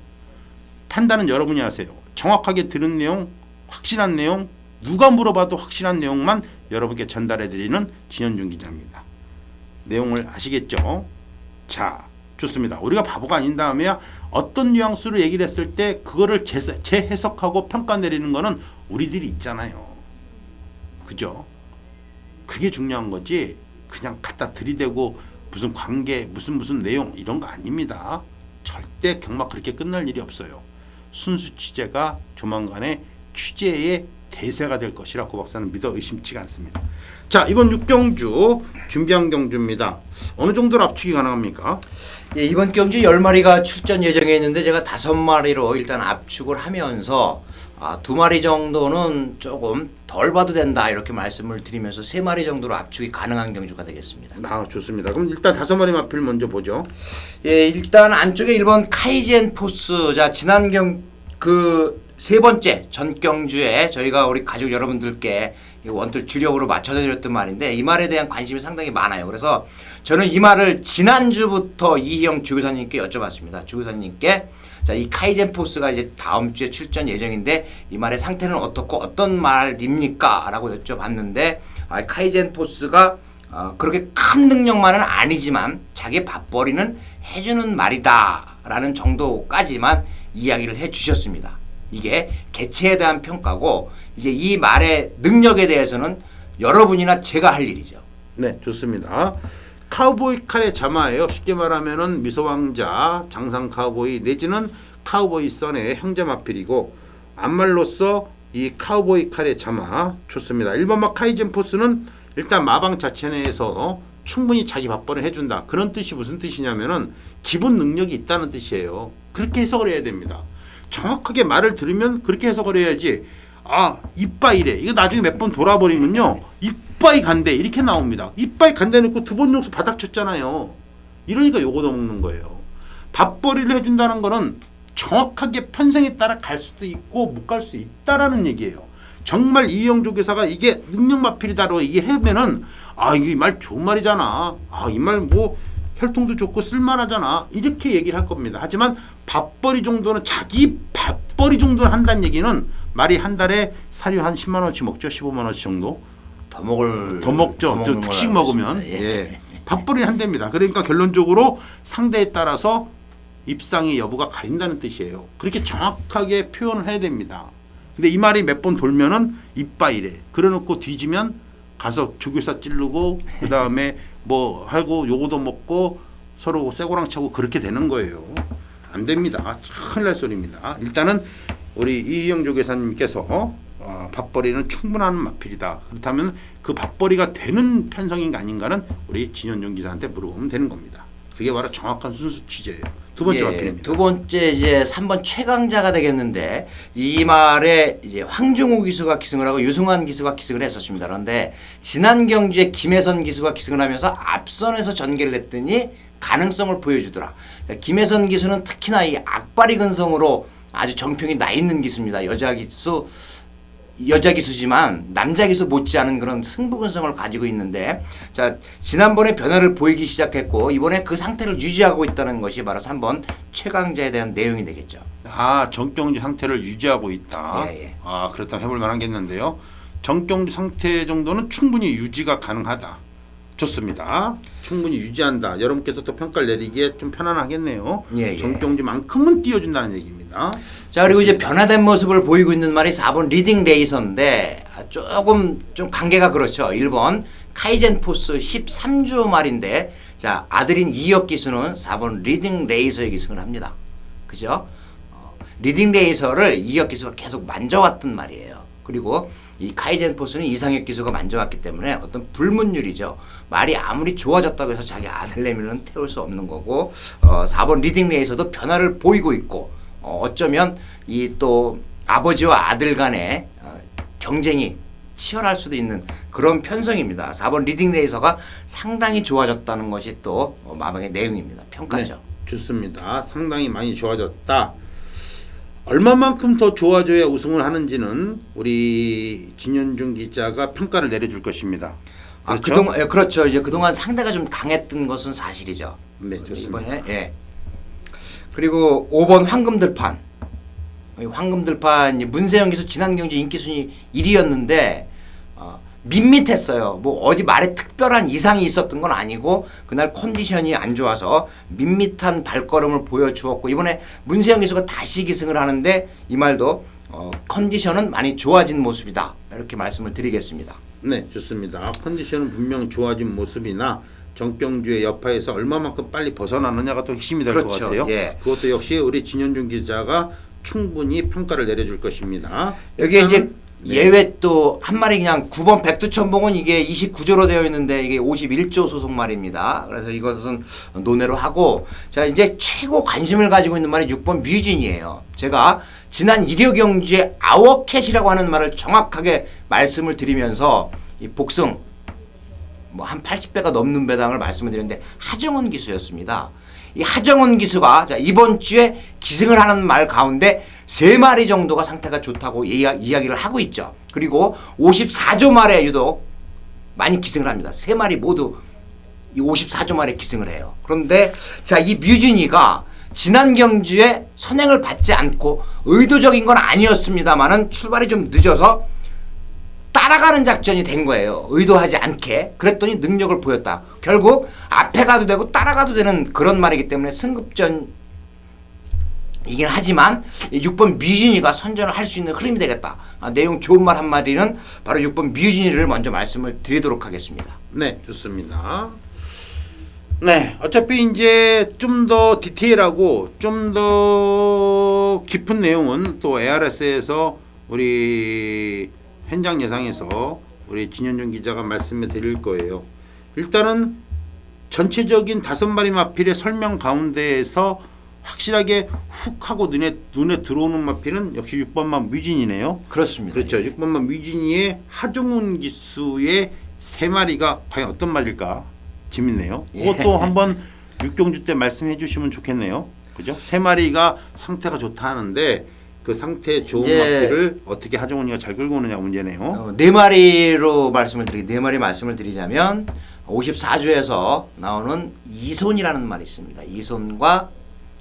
판단은 여러분이 하세요. 정확하게 들은 내용, 확실한 내용, 누가 물어봐도 확실한 내용만 여러분께 전달해드리는 진연중 기자입니다. 내용을 아시겠죠? 자, 좋습니다. 우리가 바보가 아닌 다음에야 어떤 뉘앙스로 얘기를 했을 때 그거를 재해석하고 평가 내리는 거는 우리들이 있잖아요. 그죠? 그게 중요한 거지 그냥 갖다 들이대고 무슨 관계 무슨 내용 이런 거 아닙니다. 절대 경마 그렇게 끝날 일이 없어요. 순수 취재가 조만간에 취재의 대세가 될 것이라 고 박사는 믿어 의심치가 않습니다. 자, 이번 6경주 준비한 경주입니다. 어느 정도로 압축이 가능합니까? 예, 이번 경주 10마리가 출전 예정에 있는데 제가 5마리로 일단 압축을 하면서 2마리 정도는 조금 덜 봐도 된다 이렇게 말씀을 드리면서 3마리 정도로 압축이 가능한 경주가 되겠습니다. 좋습니다. 그럼 일단 5마리 마필 먼저 보죠. 예, 일단 안쪽에 1번 카이젠 포스. 자, 지난 세 번째 전 경주에 저희가 우리 가족 여러분들께 원투 주력으로 맞춰서 드렸던 말인데 이 말에 대한 관심이 상당히 많아요. 그래서 저는 이 말을 지난주부터 이희영 주교사님께 여쭤봤습니다. 주교사님께 자, 이 카이젠 포스가 이제 다음 주에 출전 예정인데 이 말의 상태는 어떻고 어떤 말입니까? 라고 여쭤봤는데 카이젠 포스가 그렇게 큰 능력만은 아니지만 자기 밥벌이는 해주는 말이다 라는 정도까지만 이야기를 해주셨습니다. 이게 개체에 대한 평가고 이제 이 말의 능력에 대해서는 여러분이나 제가 할 일이죠. 네, 좋습니다. 카우보이 칼의 자마예요. 쉽게 말하면은 미소왕자, 장상 카우보이 내지는 카우보이 선의 형제 마필이고 암말로서 이 카우보이 칼의 자마 좋습니다. 1번마 카이젠 포스는 일단 마방 자체 내에서 충분히 자기 밥벌이를 해준다. 그런 뜻이 무슨 뜻이냐면은 기본 능력이 있다는 뜻이에요. 그렇게 해석을 해야 됩니다. 정확하게 말을 들으면 그렇게 해석을 해야지. 이빠이래. 이거 나중에 몇 번 돌아버리면요. 이빠이 간대. 이렇게 나옵니다. 이빠이 간대 놓고 2번 용서 바닥 쳤잖아요. 이러니까 요거 넣는 거예요. 밥벌이를 해준다는 거는 정확하게 편성에 따라 갈 수도 있고 못 갈 수 있다라는 얘기예요. 정말 이희영 조교사가 이게 능력 마필이다라고 얘기하면은 이게 말 좋은 말이잖아. 이 말 뭐 혈통도 좋고 쓸만하잖아. 이렇게 얘기를 할 겁니다. 하지만 밥벌이 정도는 자기 밥벌이 정도는 한다는 얘기는 말이 한 달에 사료 한 10만 원치 먹죠. 15만 원치 정도. 더 먹죠. 저 특식 먹으면. 예. 밥벌이 한답니다. 그러니까 결론적으로 상대에 따라서 입상의 여부가 가린다는 뜻이에요. 그렇게 정확하게 표현을 해야 됩니다. 근데 이 말이 몇 번 돌면은 이빠이래. 그래놓고 뒤지면 가서 조교사 찌르고 그 다음에 뭐 하고 요거도 먹고 서로 쇠고랑 차고 그렇게 되는 거예요. 안 됩니다. 큰일 날 소리입니다. 일단은 우리 이희영 조교사님께서 밥벌이는 충분한 마필이다. 그렇다면 그 밥벌이가 되는 편성인가 아닌가는 우리 진현종 기사한테 물어보면 되는 겁니다. 그게 바로 정확한 순수 취재예요. 두 번째 마필입니다. 두 번째 이제 3번 최강자가 되겠는데 이 말에 이제 황중우 기수가 기승을 하고 유승환 기수가 기승을 했었습니다. 그런데 지난 경주에 김혜선 기수가 기승을 하면서 앞선에서 전개를 했더니 가능성을 보여주더라. 김혜선 기수는 특히나 이 악바리 근성으로 아주 정평이 나 있는 기수입니다. 여자 기수지만 남자 기수 못지않은 그런 승부근성을 가지고 있는데 자 지난번에 변화를 보이기 시작했고 이번에 그 상태를 유지하고 있다는 것이 바로 3번 최강자에 대한 내용이 되겠죠. 정경주 상태를 유지하고 있다. 예. 그렇다면 해볼 만하겠는데요. 정경주 상태 정도는 충분히 유지가 가능하다. 좋습니다. 충분히 유지한다. 여러분께서 또 평가를 내리기에 좀 편안하겠네요. 예. 정경주만큼은 띄워준다는 얘기입니다. 자 그리고 이제 변화된 모습을 보이고 있는 말이 4번 리딩 레이서인데 조금 좀 관계가 그렇죠. 1번 카이젠 포스 13조 말인데 자 아들인 이혁 기수는 4번 리딩 레이서의 기승을 합니다. 그죠? 리딩 레이서를 이혁 기수가 계속 만져왔단 말이에요. 그리고 이 카이젠 포스는 이상혁 기수가 만져왔기 때문에 어떤 불문율이죠. 말이 아무리 좋아졌다고 해서 자기 아들내미는 태울 수 없는 거고 4번 리딩 레이서도 변화를 보이고 있고 어쩌면 이 또 아버지와 아들 간의 경쟁이 치열할 수도 있는 그런 편성입니다. 4번 리딩 레이서가 상당히 좋아졌다는 것이 또 마방의 내용입니다. 평가죠. 네, 좋습니다. 상당히 많이 좋아졌다. 얼마만큼 더 좋아져야 우승을 하는지는 우리 진현중 기자가 평가를 내려줄 것입니다. 그렇죠? 그동안 그렇죠. 이제 그동안 상대가 좀 강했던 것은 사실이죠. 네, 좋습니다. 이번에 예. 그리고 5번 황금들판. 황금들판 문세영 기수 지난 경주 인기 순위 1위였는데 밋밋했어요. 뭐 어디 말에 특별한 이상이 있었던 건 아니고 그날 컨디션이 안 좋아서 밋밋한 발걸음을 보여주었고 이번에 문세영 기수가 다시 기승을 하는데 이 말도 컨디션은 많이 좋아진 모습이다. 이렇게 말씀을 드리겠습니다. 네, 좋습니다. 컨디션은 분명 좋아진 모습이나 정경주의 여파에서 얼마만큼 빨리 벗어나느냐가 또 핵심이 될 것 그렇죠. 같아요. 예. 그것도 역시 우리 진현중 기자가 충분히 평가를 내려줄 것입니다. 여기에 이제 네. 예외 또 한 마리 그냥 9번 백두천봉은 이게 29조로 되어 있는데 이게 51조 소속 말입니다. 그래서 이것은 논외로 하고 자 이제 최고 관심을 가지고 있는 말이 6번 뮤진이에요. 제가 지난 일요 경주에 아워캣이라고 하는 말을 정확하게 말씀을 드리면서 이 복승 뭐 한 80배가 넘는 배당을 말씀을 드렸는데 하정원 기수였습니다. 이 하정원 기수가 자 이번 주에 기승을 하는 말 가운데 3마리 정도가 상태가 좋다고 이야기를 하고 있죠. 그리고 54조 말에 유독 많이 기승을 합니다. 3마리 모두 이 54조 말에 기승을 해요. 그런데 자 이 뮤진이가 지난 경주에 선행을 받지 않고 의도적인 건 아니었습니다만은 출발이 좀 늦어서 따라가는 작전이 된 거예요. 의도하지 않게. 그랬더니 능력을 보였다. 결국 앞에 가도 되고 따라가도 되는 그런 말이기 때문에 승급전이긴 하지만 6번 뮤진이가 선전을 할 수 있는 흐름이 되겠다. 내용 좋은 말 한마디는 바로 6번 뮤진이를 먼저 말씀을 드리도록 하겠습니다. 네, 좋습니다. 네, 어차피 이제 좀 더 디테일하고 좀 더 깊은 내용은 또 ARS에서 우리 현장 예상에서 우리 진현중 기자가 말씀해 드릴 거예요. 일단은 전체적인 5마리 마필의 설명 가운데에서 확실하게 훅 하고 눈에 들어오는 마필은 역시 6번만 뮤진이네요. 그렇습니다. 그렇죠. 예. 6번만 뮤진이의 하종훈 기수의 3마리가 과연 어떤 말일까 재밌네요. 그것도 한번 육경주 때 말씀해 주시면 좋겠네요. 그죠? 3마리가 상태가 좋다 하는데 그 상태 좋은 마필을 어떻게 하종훈이가 잘 끌고 오느냐 문제네요. 4마리로 네 마리 말씀을 드리자면 54조에서 나오는 이손이라는 말이 있습니다. 이손과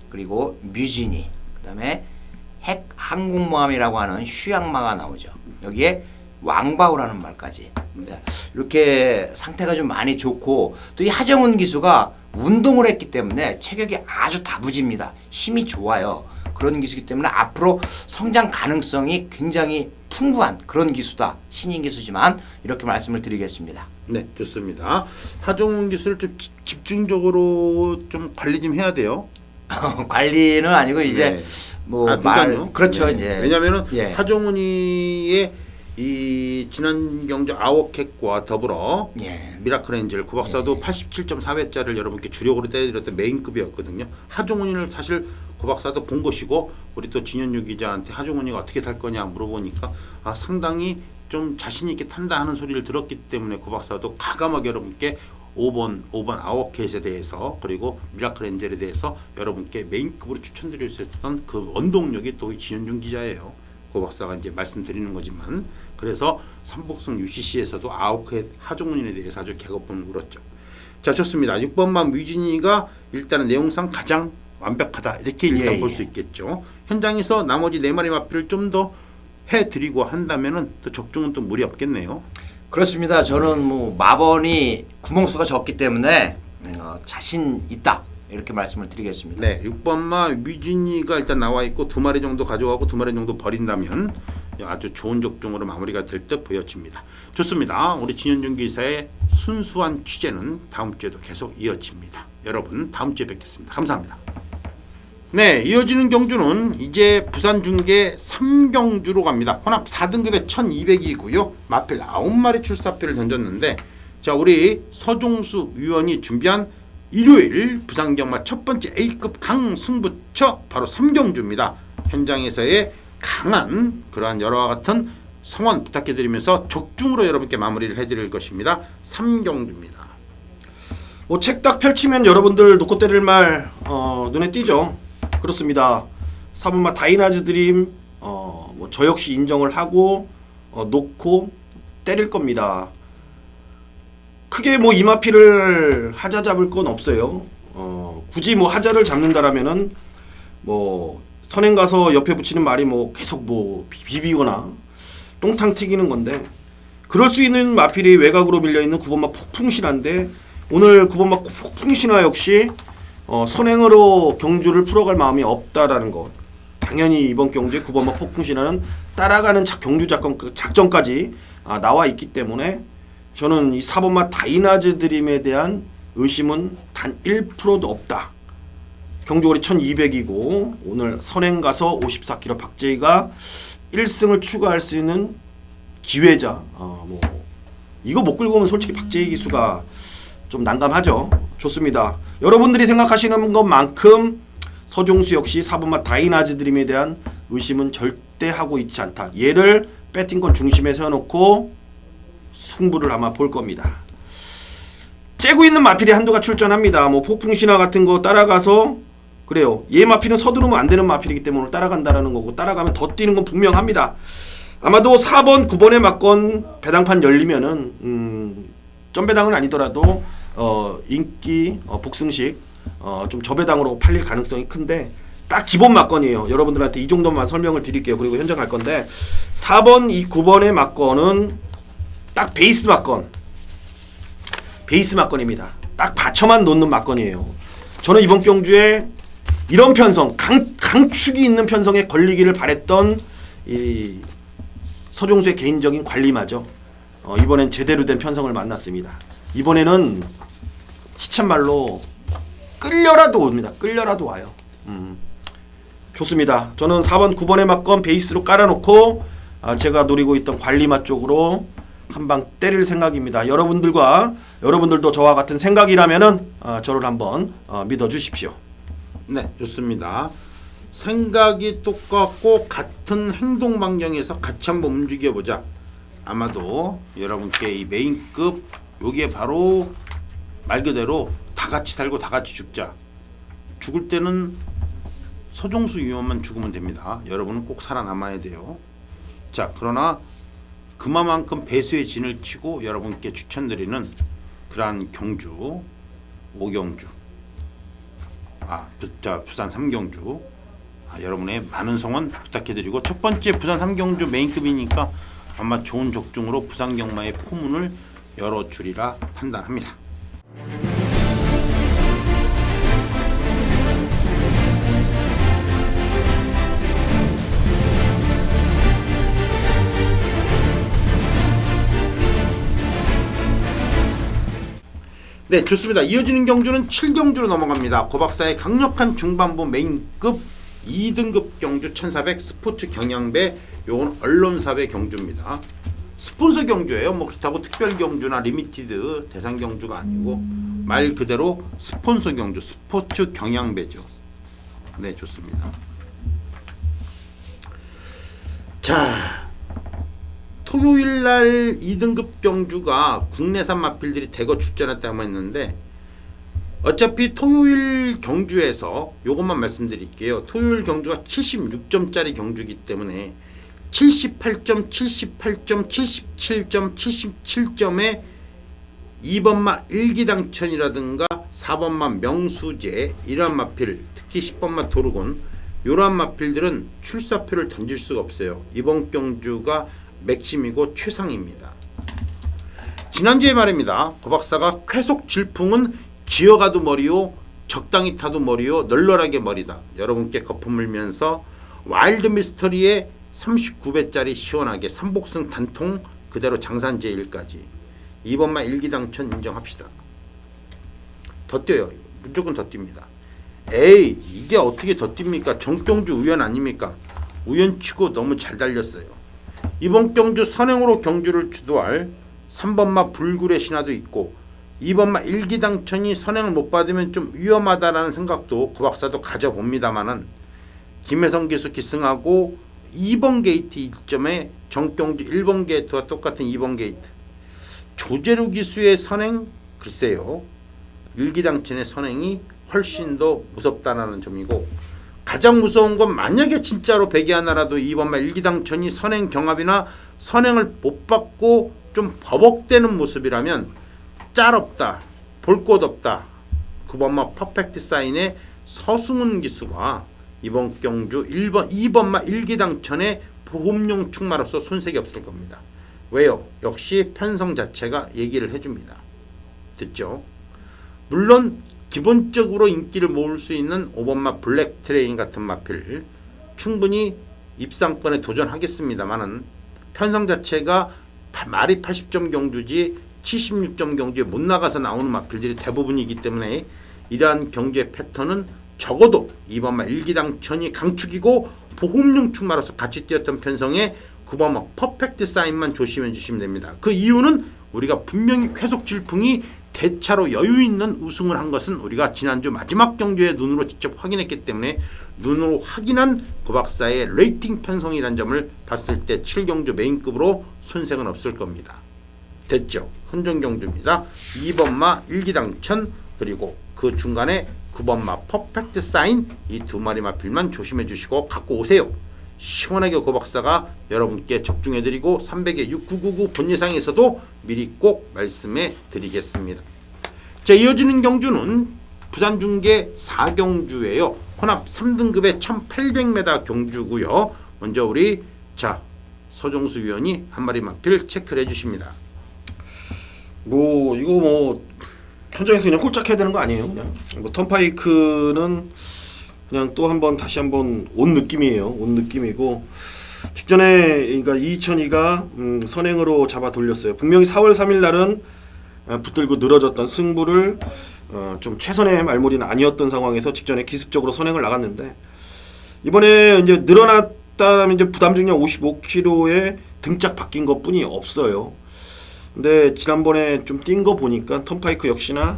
그리고 뮤진이 그다음에 핵 항공모함이라고 하는 휴양마가 나오죠. 여기에 왕바우라는 말까지. 이렇게 상태가 좀 많이 좋고 또 이 하정훈 기수가 운동을 했기 때문에 체격이 아주 다부집니다. 힘이 좋아요. 그런 기수이기 때문에 앞으로 성장 가능성이 굉장히 풍부한 그런 기수다. 신인 기수지만 이렇게 말씀을 드리겠습니다. 네, 좋습니다. 하종훈 기수를 좀 집중적으로 좀 관리 좀 해야 돼요. 관리는 아니고 이제 네. 말 그렇죠. 네. 이제 왜냐면은 예. 하종훈이의 이 지난 경주 아워캣과 더불어 예. 미라클 엔젤 고박사도 87.4회짜리를 여러분께 주력으로 때려드렸던 메인급이었거든요. 하종훈이를 사실 고박사도 본 것이고 우리 또 진현주 기자한테 하종훈이가 어떻게 탈 거냐 물어보니까 상당히 좀 자신 있게 탄다 하는 소리를 들었기 때문에 고박사도 과감하게 여러분께 5번 아워캣에 대해서 그리고 미라클 엔젤에 대해서 여러분께 메인급으로 추천드렸었던 그 원동력이 또 진현중 기자예요. 고박사가 이제 말씀드리는 거지만 그래서 삼복승 UCC에서도 아워캣 하종훈에 대해서 아주 개거품을 울었죠. 자, 좋습니다. 6번만 뮤진이가 일단은 내용상 가장 완벽하다 이렇게 일단 볼 수 있겠죠. 현장에서 나머지 4마리 마필을 좀 더 해드리고 한다면은 또 적중은 또 무리 없겠네요. 그렇습니다. 저는 뭐 마번이 구멍수가 적기 때문에 자신 있다 이렇게 말씀을 드리겠습니다. 네, 6번마 뮤진이가 일단 나와 있고 2마리 정도 가져가고 2마리 정도 버린다면 아주 좋은 적중으로 마무리가 될 듯 보여집니다. 좋습니다. 우리 진현중 기사의 순수한 취재는 다음 주에도 계속 이어집니다. 여러분 다음 주에 뵙겠습니다. 감사합니다. 네, 이어지는 경주는 이제 부산 중계 3경주로 갑니다. 혼합 4등급에 1200이고요. 마필 9마리 출사표를 던졌는데 자, 우리 서종수 위원이 준비한 일요일 부산경마 첫 번째 A급 강승부처 바로 3경주입니다. 현장에서의 강한 그러한 여러와 같은 성원 부탁해드리면서 적중으로 여러분께 마무리를 해드릴 것입니다. 3경주입니다. 뭐 책 딱 펼치면 여러분들 놓고 때릴 말 눈에 띄죠. 그렇습니다. 4번마 다이나즈 드림 뭐 저 역시 인정을 하고 놓고 때릴 겁니다. 크게 뭐 이마피를 하자 잡을 건 없어요. 굳이 뭐 하자를 잡는다라면은 뭐 선행 가서 옆에 붙이는 말이 뭐 계속 뭐 비비거나 똥탕 튀기는 건데, 그럴 수 있는 마필이 외곽으로 밀려 있는 9번마 폭풍신화인데 오늘 9번마 폭풍신화 역시 선행으로 경주를 풀어갈 마음이 없다라는 것. 당연히 이번 경주에 9번마 폭풍신화는 따라가는 경주 작전까지 나와 있기 때문에 저는 이 4번마 다이나즈 드림에 대한 의심은 단 1%도 없다. 경주거리 1200이고 오늘 선행 가서 54km 박재희가 1승을 추가할 수 있는 기회자. 뭐 이거 못 끌고 오면 솔직히 박재희 기수가 좀 난감하죠. 좋습니다. 여러분들이 생각하시는 것만큼 서종수 역시 4번마 다이나즈 드림에 대한 의심은 절대 하고 있지 않다. 얘를 배팅권 중심에 세워놓고 승부를 아마 볼 겁니다. 째고 있는 마필이 한두가 출전합니다. 뭐 폭풍신화 같은 거 따라가서 그래요. 얘 마필은 서두르면 안 되는 마필이기 때문에 따라간다라는 거고, 따라가면 더 뛰는 건 분명합니다. 아마도 4번, 9번의 막건 배당판 열리면은 점배당은 아니더라도 인기 복승식 좀 저배당으로 팔릴 가능성이 큰데 딱 기본 막건이에요. 여러분들한테 이 정도만 설명을 드릴게요. 그리고 현장 갈 건데 4번, 이 9번의 막건은 딱 베이스 막건입니다. 딱 받쳐만 놓는 막건이에요. 저는 이번 경주에 이런 편성, 강축이 있는 편성에 걸리기를 바랬던 이 서종수의 개인적인 관리마죠. 이번엔 제대로 된 편성을 만났습니다. 이번에는 시참말로 끌려라도 옵니다. 끌려라도 와요. 좋습니다. 저는 4번, 9번의 막건 베이스로 깔아놓고 제가 노리고 있던 관리마 쪽으로 한방 때릴 생각입니다. 여러분들도 저와 같은 생각이라면은 저를 한번 믿어주십시오. 네, 좋습니다. 생각이 똑같고 같은 행동 방향에서 같이 한번 움직여보자. 아마도 여러분께 이 메인급 여기에 바로 말 그대로 다 같이 살고 다 같이 죽자. 죽을 때는 서종수 위원만 죽으면 됩니다. 여러분은 꼭 살아남아야 돼요. 자, 그러나 그만큼 배수의 진을 치고 여러분께 추천드리는 그러한 경주 5경주, 부산 3경주 여러분의 많은 성원 부탁해드리고, 첫 번째 부산 3경주 메인급이니까 아마 좋은 적중으로 부산 경마의 포문을 열어주리라 판단합니다. 네, 좋습니다. 이어지는 경주는 7경주로 넘어갑니다. 고박사의 강력한 중반부 메인급 2등급 경주 1400 스포츠 경양배, 요건 언론사배 경주입니다. 스폰서 경주예요. 뭐 그렇다고 특별 경주나 리미티드 대상 경주가 아니고 말 그대로 스폰서 경주, 스포츠 경양배죠. 네, 좋습니다. 자, 토요일날 2등급 경주가 국내산 마필들이 대거 출전했다고 했는데, 어차피 토요일 경주에서 요것만 말씀드릴게요. 토요일 경주가 76점짜리 경주이기 때문에 78점, 78점, 77점, 77점에 2번마 일기당천이라든가 4번마 명수제 이러한 마필, 특히 10번마 도르곤 이러한 마필들은 출사표를 던질 수가 없어요. 이번 경주가 맥심이고 최상입니다. 지난주에 말입니다. 고박사가 쾌속 질풍은 기어가도 머리요, 적당히 타도 머리요, 널널하게 머리다. 여러분께 거품물면서 와일드 미스터리의 39배짜리 시원하게 3복승 단통 그대로 장산제일까지 2번마 일기당천 인정합시다. 더 뛰어요. 무조건 더 뜁니다. 에이, 이게 어떻게 더 뜁니까? 정경주 우연 아닙니까? 우연치고 너무 잘 달렸어요. 이번 경주 선행으로 경주를 주도할 3번마 불굴의 신화도 있고 2번마 일기당천이 선행을 못 받으면 좀 위험하다라는 생각도 고박사도 가져봅니다만은 김혜성 기수 기승하고 2번 게이트 일점에 정경주 1번 게이트와 똑같은 2번 게이트. 조재루 기수의 선행 글쎄요. 일기당천의 선행이 훨씬 더 무섭다는 점이고 가장 무서운 건 만약에 진짜로 백이 하나라도 2번마 일기당천이 선행 경합이나 선행을 못 받고 좀 버벅대는 모습이라면 짤 없다. 볼 곳 없다. 9번마 퍼펙트 사인의 서승훈 기수가 이번 경주 2번마 일기당천의 보험용 충마로서 손색이 없을 겁니다. 왜요? 역시 편성 자체가 얘기를 해줍니다. 됐죠? 물론 기본적으로 인기를 모을 수 있는 5번마 블랙 트레인 같은 마필 충분히 입상권에 도전하겠습니다만은 편성 자체가 말이 80점 경주지 76점 경주에 못 나가서 나오는 마필들이 대부분이기 때문에 이러한 경주의 패턴은 적어도 2번마 일기당천이 강축이고 보험용 충마로서 같이 뛰었던 편성에 9번마 퍼펙트 사인만 조심해 주시면 됩니다. 그 이유는 우리가 분명히 쾌속 질풍이 대차로 여유 있는 우승을 한 것은 우리가 지난주 마지막 경주에 눈으로 직접 확인했기 때문에 눈으로 확인한 고박사의 레이팅 편성이라는 점을 봤을 때 7경주 메인급으로 손색은 없을 겁니다. 됐죠? 혼전경주입니다. 2번마 일기당천 그리고 그 중간에 9번마 퍼펙트 사인 이 두 마리 마필만 조심해 주시고 갖고 오세요. 시원하게 고박사가 여러분께 적중해드리고 300에 6999 본 예상에서도 미리 꼭 말씀해 드리겠습니다. 자, 이어지는 경주는 부산중계 4경주예요. 혼합 3등급의 1800m 경주고요. 먼저 우리 서종수 위원이 한 마리 마필 체크를 해주십니다. 이거 현장에서 그냥 홀짝해야 되는 거 아니에요? 그냥 턴파이크는 그냥 또 한번 다시 한번 온 느낌이에요. 온 느낌이고 직전에 그러니까 2002가 선행으로 잡아 돌렸어요. 분명히 4월 3일 날은 붙들고 늘어졌던 승부를 좀 최선의 말몰이는 아니었던 상황에서 직전에 기습적으로 선행을 나갔는데 이번에 이제 늘어났다면 이제 부담 중량 55kg에 등짝 바뀐 것뿐이 없어요. 근데 지난번에 좀 뛴 거 보니까 턴파이크 역시나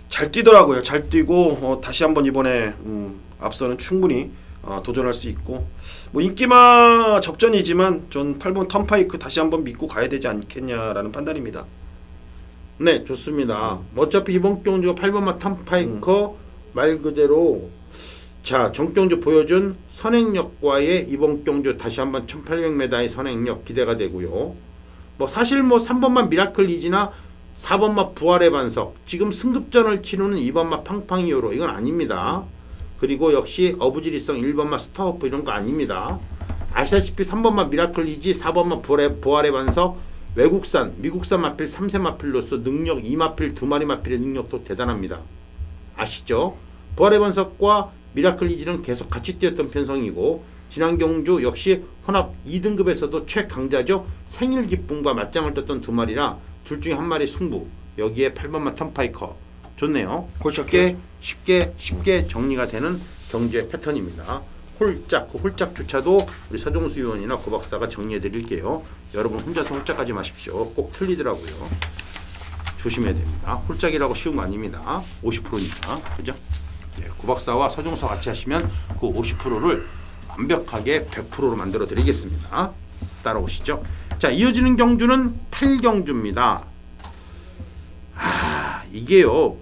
잘 뛰더라고요. 잘 뛰고 다시 한번 이번에 앞서는 충분히 도전할 수 있고 인기마 접전이지만 전 8번 턴파이크 다시 한번 믿고 가야 되지 않겠냐라는 판단입니다. 네, 좋습니다. 어차피 이번 경주가 8번마 턴파이커 말 그대로 정경주 보여준 선행력과의 이번 경주 다시 한번 1800m의 선행력 기대가 되고요. 사실 3번마 미라클 리지나 4번마 부활의 반석 지금 승급전을 치르는 2번마 팡팡이오로 이건 아닙니다. 그리고 역시 어부지리성 1번마 스타워프 이런 거 아닙니다. 아시다시피 3번마 미라클 리지 4번마 부활의 반석 외국산 미국산 마필 3세 마필로서 능력 2마필 2마리 마필의 능력도 대단합니다. 아시죠? 부활의 반석과 미라클 리지는 계속 같이 뛰었던 편성이고 지난 경주 역시 혼합 2등급에서도 최강자죠. 생일 기쁨과 맞짱을 떴던 두 마리라 둘 중에 한 마리 승부. 여기에 8번마 턴파이커 좋네요. 쉽게 정리가 되는 경주의 패턴입니다. 홀짝, 그 홀짝조차도 우리 서종수 의원이나 고박사가 정리해 드릴게요. 여러분 혼자서 홀짝하지 마십시오. 꼭 틀리더라고요. 조심해야 됩니다. 홀짝이라고 쉬운 거 아닙니다. 50%니까. 그죠? 네, 고박사와 서종수와 같이 하시면 그 50%를 완벽하게 100%로 만들어 드리겠습니다. 따라오시죠. 자, 이어지는 경주는 8경주입니다. 이게요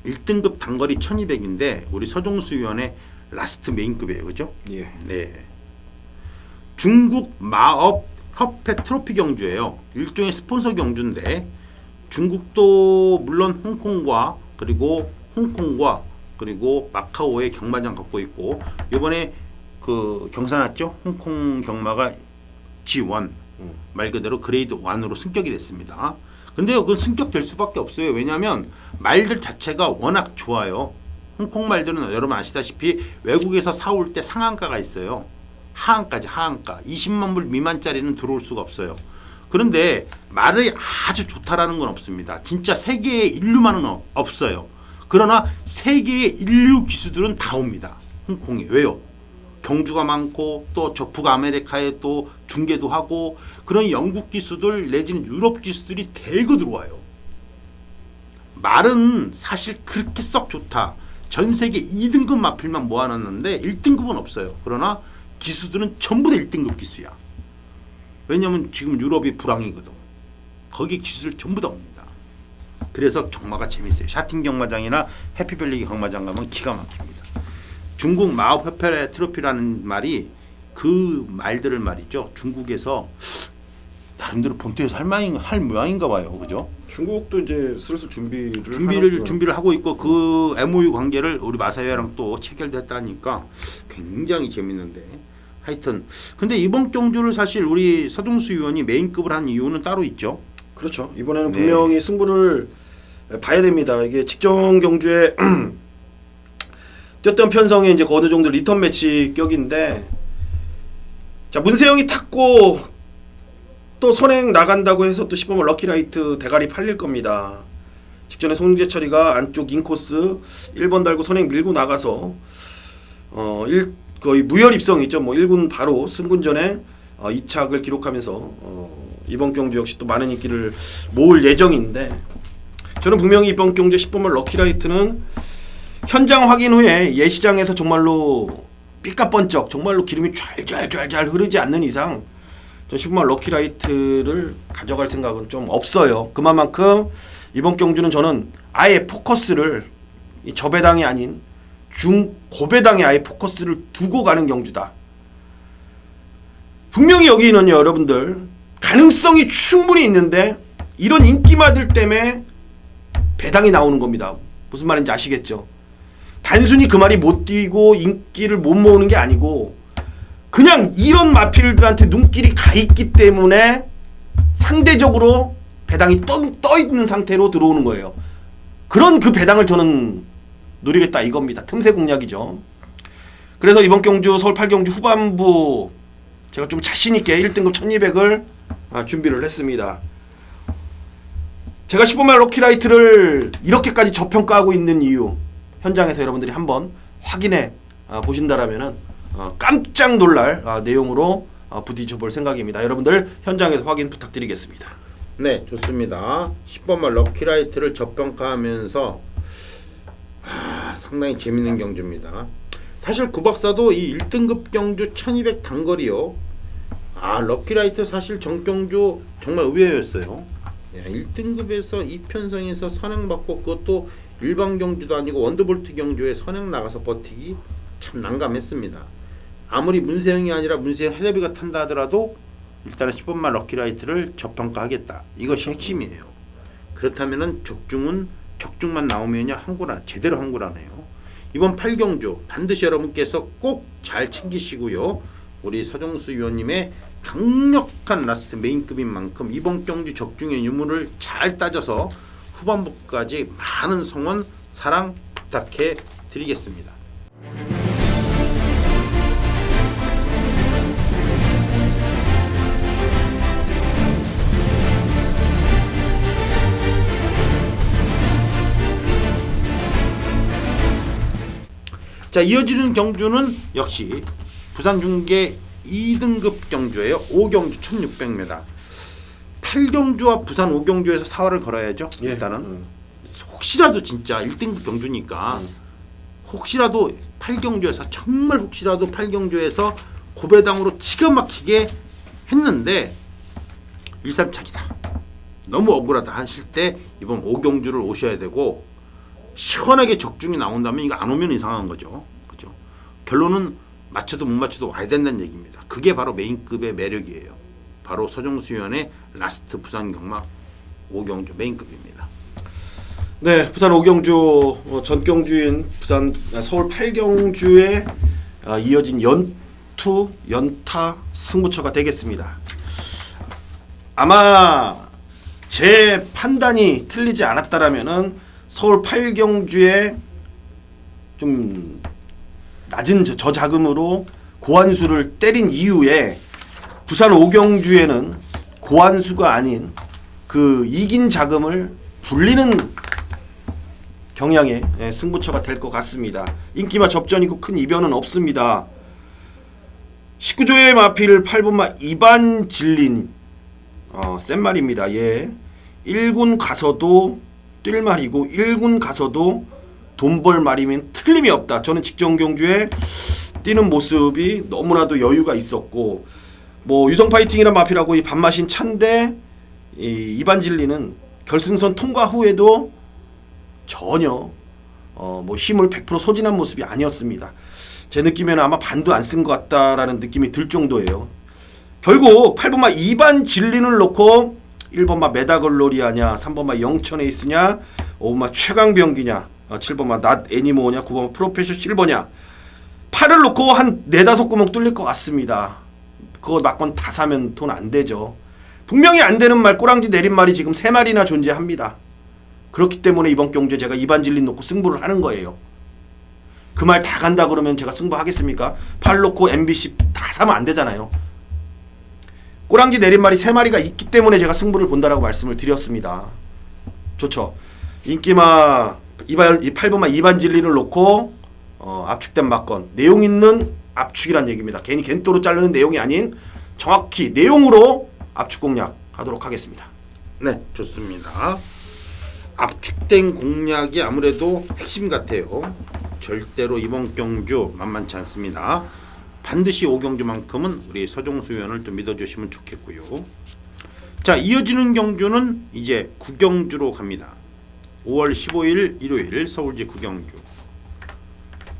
1등급 단거리 1200인데 우리 서종수 위원의 라스트 메인급이에요. 그죠? 예. 네. 중국 마업 협회 트로피 경주예요. 일종의 스폰서 경주인데 중국도 물론 홍콩과 마카오의 경마장 갖고 있고 이번에 그 경사 났죠? 홍콩 경마가 G1 말 그대로 그레이드 1으로 승격이 됐습니다. 근데요, 그 승격될 수밖에 없어요. 왜냐하면 말들 자체가 워낙 좋아요. 홍콩 말들은 여러분 아시다시피 외국에서 사올 때 상한가가 있어요. 하한가지, 하한가. 20만 불 미만짜리는 들어올 수가 없어요. 그런데 말이 아주 좋다라는 건 없습니다. 진짜 세계에 인류만은 없어요. 그러나 세계의 인류 기수들은 다 옵니다. 홍콩에. 왜요? 경주가 많고 또 저 북아메리카에 또 중계도 하고 그런 영국 기수들 내지는 유럽 기수들이 대거 들어와요. 말은 사실 그렇게 썩 좋다. 전 세계 2등급 마필만 모아놨는데 1등급은 없어요. 그러나 기수들은 전부 다 1등급 기수야. 왜냐면 지금 유럽이 불황이거든. 거기 기수들 전부 다 옵니다. 그래서 경마가 재밌어요. 샤틴 경마장이나 해피밸리 경마장 가면 기가 막힙니다. 중국 마오페페레 트로피라는 말이 그 말들을 말이죠. 중국에서 나름대로 본토에서 할 모양인가 봐요. 그죠? 중국도 이제 슬슬 준비를 하고 있고 그 MOU 관계를 우리 마사회랑 또 체결됐다니까 굉장히 재밌는데 하여튼 근데 이번 경주를 사실 우리 서동수 의원이 메인급을 한 이유는 따로 있죠. 그렇죠. 이번에는 네. 분명히 승부를 봐야 됩니다. 이게 직전 경주에 뛰었던 편성에 이제 어느 정도 리턴 매치 격인데 자 문세영이 탔고 또 선행 나간다고 해서 또 10번만 럭키라이트 대가리 팔릴 겁니다. 직전에 송재철이가 안쪽 인코스 1번 달고 선행 밀고 나가서 거의 무혈 입성이죠. 뭐 1군 바로 승군전에 2착을 기록하면서 이번 경주 역시 또 많은 인기를 모을 예정인데 저는 분명히 이번 경주 10번만 럭키라이트는 현장 확인 후에 예시장에서 정말로 삐까번쩍 정말로 기름이 좔좔좔 흐르지 않는 이상 전 10번만 럭키라이트를 가져갈 생각은 좀 없어요. 그만큼 이번 경주는 저는 아예 포커스를 이 저배당이 아닌 중고배당에 아예 포커스를 두고 가는 경주다. 분명히 여기는요 여러분들 가능성이 충분히 있는데 이런 인기마들 때문에 배당이 나오는 겁니다. 무슨 말인지 아시겠죠? 단순히 그 말이 못 뛰고 인기를 못 모으는 게 아니고 그냥 이런 마필들한테 눈길이 가 있기 때문에 상대적으로 배당이 떠 있는 상태로 들어오는 거예요. 그런 그 배당을 저는 노리겠다 이겁니다. 틈새 공략이죠. 그래서 이번 경주 서울 8경주 후반부 제가 좀 자신있게 1등급 1200을 준비를 했습니다. 제가 15만 럭키라이트를 이렇게까지 저평가하고 있는 이유 현장에서 여러분들이 한번 확인해 보신다라면은 깜짝 놀랄 내용으로 부딪혀 볼 생각입니다. 여러분들 현장에서 확인 부탁드리겠습니다. 네, 좋습니다. 10번만 럭키라이트를 저평가하면서 상당히 재밌는 경주입니다. 사실 구박사도 이 1등급 경주 1200 단거리요. 럭키라이트 사실 전경주 정말 의외였어요. 1등급에서 2편성에서 선행받고 그것도 일반 경주도 아니고 원더볼트 경주에 선행 나가서 버티기 참 난감했습니다. 아무리 문세영이 아니라 문세영 헤레비가 탄다 하더라도 일단은 10번만 럭키라이트를 저평가하겠다. 이것이 핵심이에요. 그렇다면은 적중만 나오면요 제대로 한구라네요. 이번 8경주 반드시 여러분께서 꼭 잘 챙기시고요. 우리 서정수 위원님의 강력한 라스트 메인급인 만큼 이번 경주 적중의 유무를 잘 따져서 후반부까지 많은 성원 사랑 부탁해 드리겠습니다. 자, 이어지는 경주는 역시 부산중계 2등급 경주예요. 5경주 1600m. 8경주와 부산 5경주에서 사활을 걸어야죠. 일단은 혹시라도 진짜 1등급 경주니까 혹시라도 8경주에서 정말 혹시라도 8경주에서 고배당으로 기가 막히게 했는데 1-3착이다. 너무 억울하다 하실 때 이번 5경주를 오셔야 되고 시원하게 적중이 나온다면 이거 안 오면 이상한 거죠. 그죠? 결론은 맞춰도 못 맞춰도 와야 된다는 얘기입니다. 그게 바로 메인급의 매력이에요. 바로 서정수 위원의 라스트 부산 경마 5경주 메인급입니다. 네, 부산 5경주 전경주인 부산 서울 8경주에 이어진 연타 승부처가 되겠습니다. 아마 제 판단이 틀리지 않았다라면은 서울 8경주에 좀 낮은 저자금으로 고한수를 때린 이후에 부산 5경주에는 고한수가 아닌 그 이긴 자금을 불리는 경향의 승부처가 될 것 같습니다. 인기마 접전이고 큰 이변은 없습니다. 19조의 마필 8번마 2반 질린 센 말입니다. 예. 1군 가서도 뛸 말이고 1군 가서도 돈 벌 말이면 틀림이 없다. 저는 직전 경주에 뛰는 모습이 너무나도 여유가 있었고 뭐 유성 파이팅이란 마필하고 이 밥맛인 찬데 이 이반진리는 결승선 통과 후에도 전혀 뭐 힘을 100% 소진한 모습이 아니었습니다. 제 느낌에는 아마 반도 안 쓴 것 같다라는 느낌이 들 정도예요. 결국 8번마 이반진리를 놓고 1번마 메다글로리아냐, 3번마 영천에이스냐, 5번마 최강병기냐, 7번마 낫 애니모냐, 9번마 프로페셔 실버냐, 8을 놓고 한 4-5구멍 뚫릴 것 같습니다. 그거 막건 다 사면 돈 안 되죠. 분명히 안 되는 말, 꼬랑지 내린 말이 지금 3마리나 존재합니다. 그렇기 때문에 이번 경주에 제가 이반진리 놓고 승부를 하는 거예요. 그 말 다 간다 그러면 제가 승부하겠습니까? 8 놓고 MBC 다 사면 안 되잖아요. 꼬랑지 내린 말이 3마리가 있기 때문에 제가 승부를 본다라고 말씀을 드렸습니다. 좋죠. 인기마 8번마 이반진리를 놓고 압축된 막건, 내용 있는 압축이란 얘기입니다. 괜히 겐또로 자르는 내용이 아닌 정확히 내용으로 압축 공략 하도록 하겠습니다. 네, 좋습니다. 압축된 공략이 아무래도 핵심 같아요. 절대로 이번 경주 만만치 않습니다. 반드시 5경주만큼은 우리 서종수 위원을 좀 믿어주시면 좋겠고요. 자, 이어지는 경주는 이제 9경주로 갑니다. 5월 15일 일요일 서울시 9경주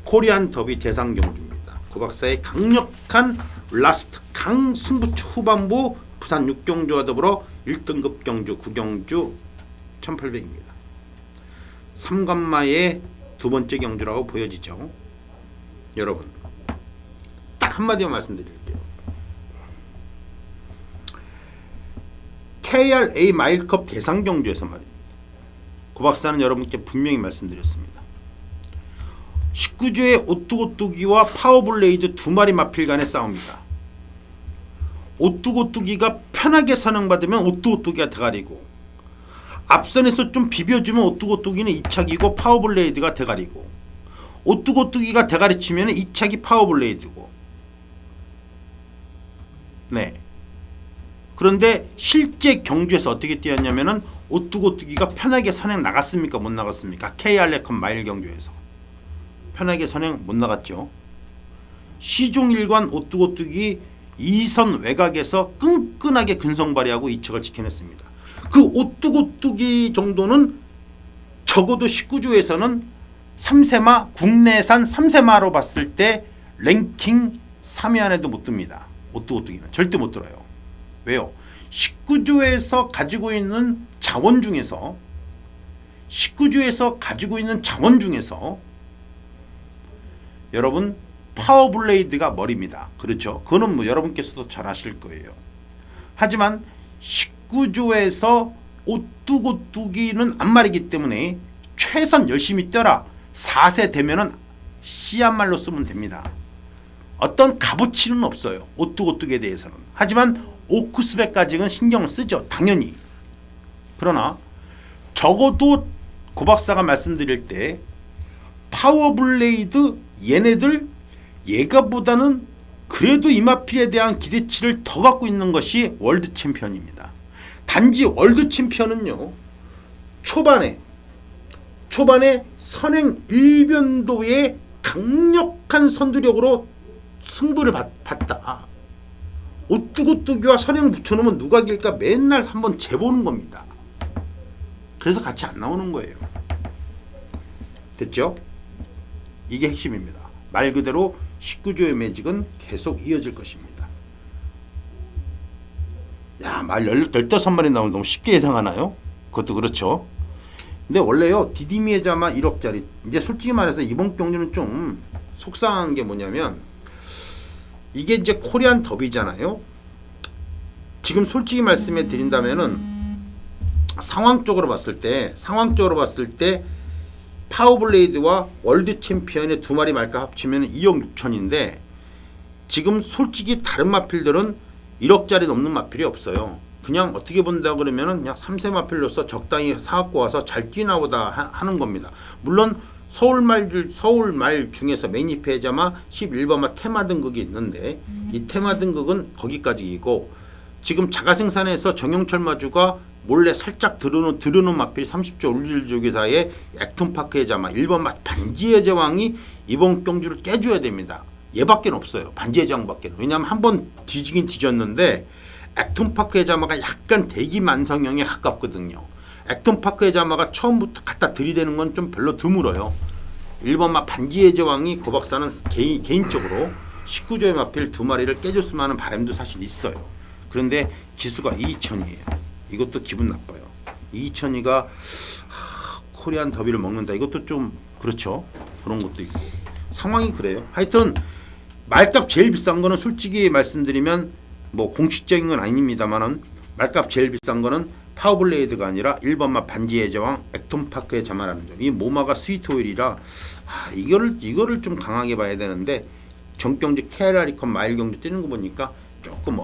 코리안 더비 대상 경주입니다. 고박사의 강력한 라스트 강 승부처 후반부 부산 6경주와 더불어 1등급 경주 9경주 1800입니다. 3관마의 두 번째 경주라고 보여지죠. 여러분 딱 한마디만 말씀드릴게요. KRA 마일컵 대상 경주에서 말입니다. 고박사는 여러분께 분명히 말씀드렸습니다. 19조의 오뚜고뚜기와 파워블레이드 2마리 마필 간의 싸움이다. 오뚜고뚜기가 편하게 선행받으면 오뚜고뚜기가 대가리고, 앞선에서 좀 비벼주면 오뚜고뚜기는 2착이고 파워블레이드가 대가리고, 오뚜고뚜기가 대가리 치면 2착이 파워블레이드고. 네. 그런데 실제 경주에서 어떻게 뛰었냐면은 오뚜고뚜기가 편하게 선행 나갔습니까? 못 나갔습니까? KR레컴 마일 경주에서 편하게 선행 못 나갔죠. 시종일관 오뚜고뚜기 2선 외곽에서 끈끈하게 근성 발휘하고 2척을 지켜냈습니다. 그 오뚜고뚜기 정도는 적어도 19조에서는 3세마 국내산 3세마로 봤을 때 랭킹 3위 안에도 못 듭니다. 오뚜고뚜기는 절대 못 들어요. 왜요? 19조에서 가지고 있는 자원 중에서 여러분 파워블레이드가 머리입니다. 그렇죠? 그거는 뭐 여러분께서도 잘 아실 거예요. 하지만 19조에서 오뚜고뚜기는 안말이기 때문에 최선 열심히 뛰어라. 4세 되면은 씨앗말로 쓰면 됩니다. 어떤 값어치는 없어요. 오뚜고뚜기에 대해서는. 하지만 오크스백까지는 신경을 쓰죠. 당연히. 그러나 적어도 고박사가 말씀드릴 때 파워블레이드 얘네들 얘가보다는 그래도 이마필에 대한 기대치를 더 갖고 있는 것이 월드 챔피언입니다. 단지 월드 챔피언은요, 초반에 선행 일변도의 강력한 선두력으로 승부를 봤다. 오뚜고뚜기와 선행 붙여놓으면 누가 이길까 맨날 한번 재보는 겁니다. 그래서 같이 안 나오는 거예요. 됐죠? 이게 핵심입니다. 말 그대로 19조의 매직은 계속 이어질 것입니다. 야, 말 15마리 나오면 너무 쉽게 예상하나요? 그것도 그렇죠. 근데 원래요, 디디미의 자마 1억짜리. 이제 솔직히 말해서 이번 경기는 좀 속상한 게 뭐냐면, 이게 이제 코리안 더비잖아요. 지금 솔직히 말씀해 드린다면은 상황적으로 봤을 때 파워블레이드와 월드 챔피언의 2마리 말가 합치면 2억 6천인데, 지금 솔직히 다른 마필들은 1억짜리 넘는 마필이 없어요. 그냥 어떻게 본다 그러면은 그냥 3세 마필로서 적당히 사갖고 와서 잘 뛰나보다 하는 겁니다. 물론 서울말 중에서 매니페자마 11번마 테마 등극이 있는데, 이 테마 등극은 거기까지이고, 지금 자가생산에서 정용철 마주가 몰래 살짝 들어놓은 마필 30조 울릴조기사의 액톤파크의 자마 1번마 반지의 제왕이 이번 경주를 깨줘야 됩니다. 얘밖에 없어요. 반지의 제왕밖에. 왜냐하면 한번 뒤지긴 뒤졌는데 액톤파크의 자마가 약간 대기만성형에 가깝거든요. 액톤파크의 자마가 처음부터 갖다 들이대는 건 좀 별로 드물어요. 1번마 반지의 제왕이 고 박사는 개인적으로 19조의 마필 2마리를 깨줬으면 하는 바람도 사실 있어요. 그런데 기수가 2,000이에요. 이것도 기분 나빠요. 2,000이가 코리안 더비를 먹는다. 이것도 좀 그렇죠. 그런 것도 있고 상황이 그래요. 하여튼 말값 제일 비싼 거는 솔직히 말씀드리면 뭐 공식적인 건 아닙니다만은 말값 제일 비싼 거는 파워블레이드가 아니라 1번마 반지의 제왕 액톤파크의 자마라는 점. 이 모마가 스위트 오일이라 이거를 좀 강하게 봐야 되는데 정경주 KR리콘 마일 경주 뛰는 거 보니까 조금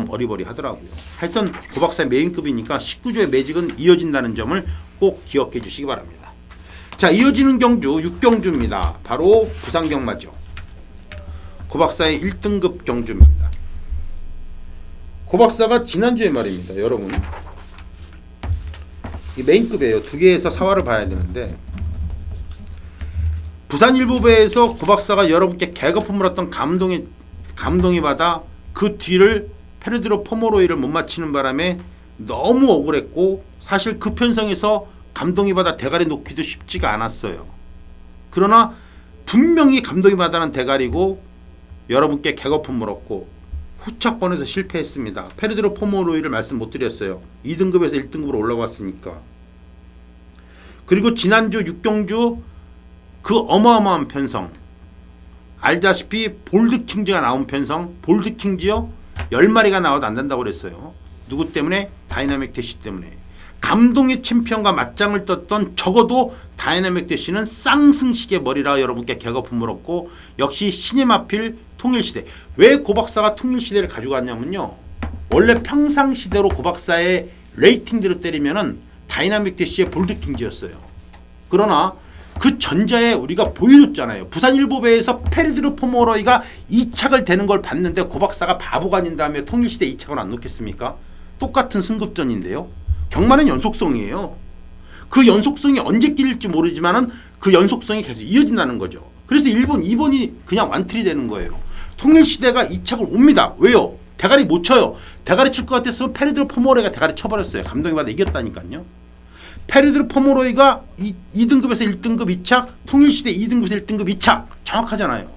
어리버리 하더라고요. 하여튼 고 박사의 메인급이니까 19조의 매직은 이어진다는 점을 꼭 기억해 주시기 바랍니다. 자, 이어지는 경주 6경주입니다. 바로 부산 경마죠. 고 박사의 1등급 경주입니다. 고 박사가 지난주에 말입니다. 여러분 이 메인급이에요. 2개에서 4화를 봐야 되는데 부산 일부배에서 고 박사가 여러분께 개거품을 했던 감동이 받아 그 뒤를 페르디로 포모로이를 못 맞히는 바람에 너무 억울했고 사실 그 편성에서 감동이 받아 대가리 놓기도 쉽지가 않았어요. 그러나 분명히 감동이 받아는 대가리고 여러분께 개거품 물었고 후착권에서 실패했습니다. 페르디로 포모로이를 말씀 못 드렸어요. 2등급에서 1등급으로 올라왔으니까. 그리고 지난주 6경주 그 어마어마한 편성 알다시피 볼드킹즈가 나온 편성 볼드킹즈요 10마리가 나와도 안 된다고 그랬어요. 누구 때문에? 다이나믹 대시 때문에. 감동의 챔피언과 맞짱을 떴던 적어도 다이나믹 대시는 쌍승식의 머리라 여러분께 개거품 물었고 역시 신의 마필 통일시대. 왜 고 박사가 통일시대를 가지고 왔냐면요. 원래 평상시대로 고 박사의 레이팅대로 때리면은 다이나믹 대시의 볼드킹즈였어요. 그러나 그 전자에 우리가 보여줬잖아요. 부산 일보배에서 페르디로 포모로이가 2착을 되는 걸 봤는데 고 박사가 바보가 아닌 다음에 통일시대 2착을 안 놓겠습니까? 똑같은 승급전인데요. 경마는 연속성이에요. 그 연속성이 언제 끼릴지 모르지만은 그 연속성이 계속 이어진다는 거죠. 그래서 1번, 2번이 그냥 완틀이 되는 거예요. 통일시대가 2착을 옵니다. 왜요? 대가리 못 쳐요. 대가리 칠 것 같았으면 페르디로 포모로이가 대가리 쳐버렸어요. 감동이 받아 이겼다니까요. 페르디로 포모로이가 2등급에서 1등급 2착, 통일시대 2등급에서 1등급 2착 정확하잖아요.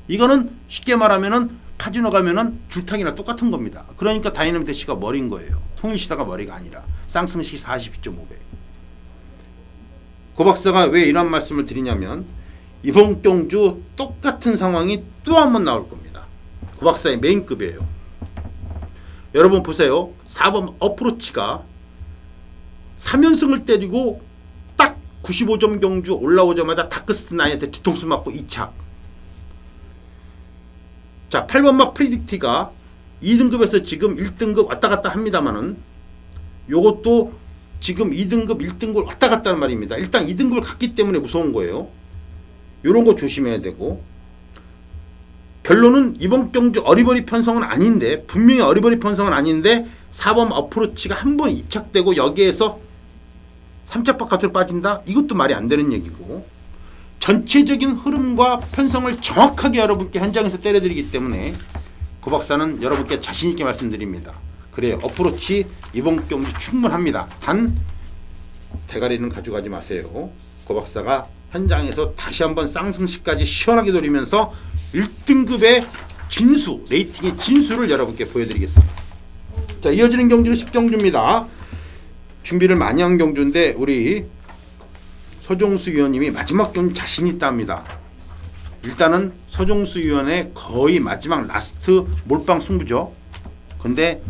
이거는 쉽게 말하면은 카지노 가면은 줄타기나 똑같은 겁니다. 그러니까 다이나믹 대시가 머리인 거예요. 통일시대가 머리가 아니라 쌍승식이 42.5배. 고 박사가 왜 이런 말씀을 드리냐면 이번 경주 똑같은 상황이 또 한 번 나올 겁니다. 고 박사의 메인급이에요. 여러분 보세요. 4번 어프로치가 3연승을 때리고 딱 95점 경주 올라오자마자 다크스트 나이한테 뒤통수 맞고 2착. 자, 8번 막 프리딕티가 2등급에서 지금 1등급 왔다 갔다 합니다만은 요것도 지금 2등급 1등급 왔다 갔다 하는 말입니다. 일단 2등급을 갔기 때문에 무서운 거예요. 요런 거 조심해야 되고 결론은 이번 경주 어리버리 편성은 아닌데 분명히 어리버리 편성은 아닌데 4번 어프로치가 한 번 2착되고 여기에서 3착 바깥으로 빠진다? 이것도 말이 안 되는 얘기고 전체적인 흐름과 편성을 정확하게 여러분께 현장에서 때려드리기 때문에 고 박사는 여러분께 자신 있게 말씀드립니다. 그래요. 어프로치 이번 경주 충분합니다. 단 대가리는 가져가지 마세요. 고 박사가 현장에서 다시 한번 쌍승식까지 시원하게 돌리면서 1등급의 진수, 레이팅의 진수를 여러분께 보여드리겠습니다. 자, 이어지는 경주는 10경주입니다. 준비를 많이 한 경주인데 우리 서종수 위원님이 마지막 경주 자신 있다 합니다. 일단은 서종수 위원의 거의 마지막 라스트 몰빵 승부죠. 근데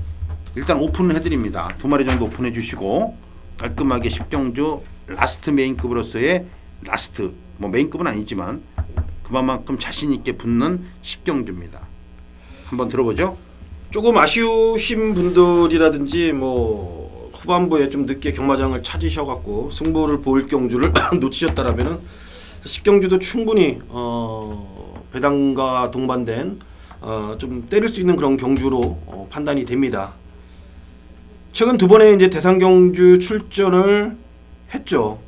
일단 오픈을 해드립니다. 2마리 정도 오픈해 주시고 깔끔하게 10경주 라스트 메인급으로서의 라스트 뭐 메인급은 아니지만 그만큼 자신 있게 붙는 10경주입니다. 한번 들어보죠. 조금 아쉬우신 분들이라든지 뭐 후반부에 좀 늦게 경마장을 찾으셔갖고 승부를 볼 경주를 놓치셨다라면은 10경주도 충분히 배당과 동반된 좀 때릴 수 있는 그런 경주로 판단이 됩니다. 최근 2번의 이제 대상 경주 출전을 했죠.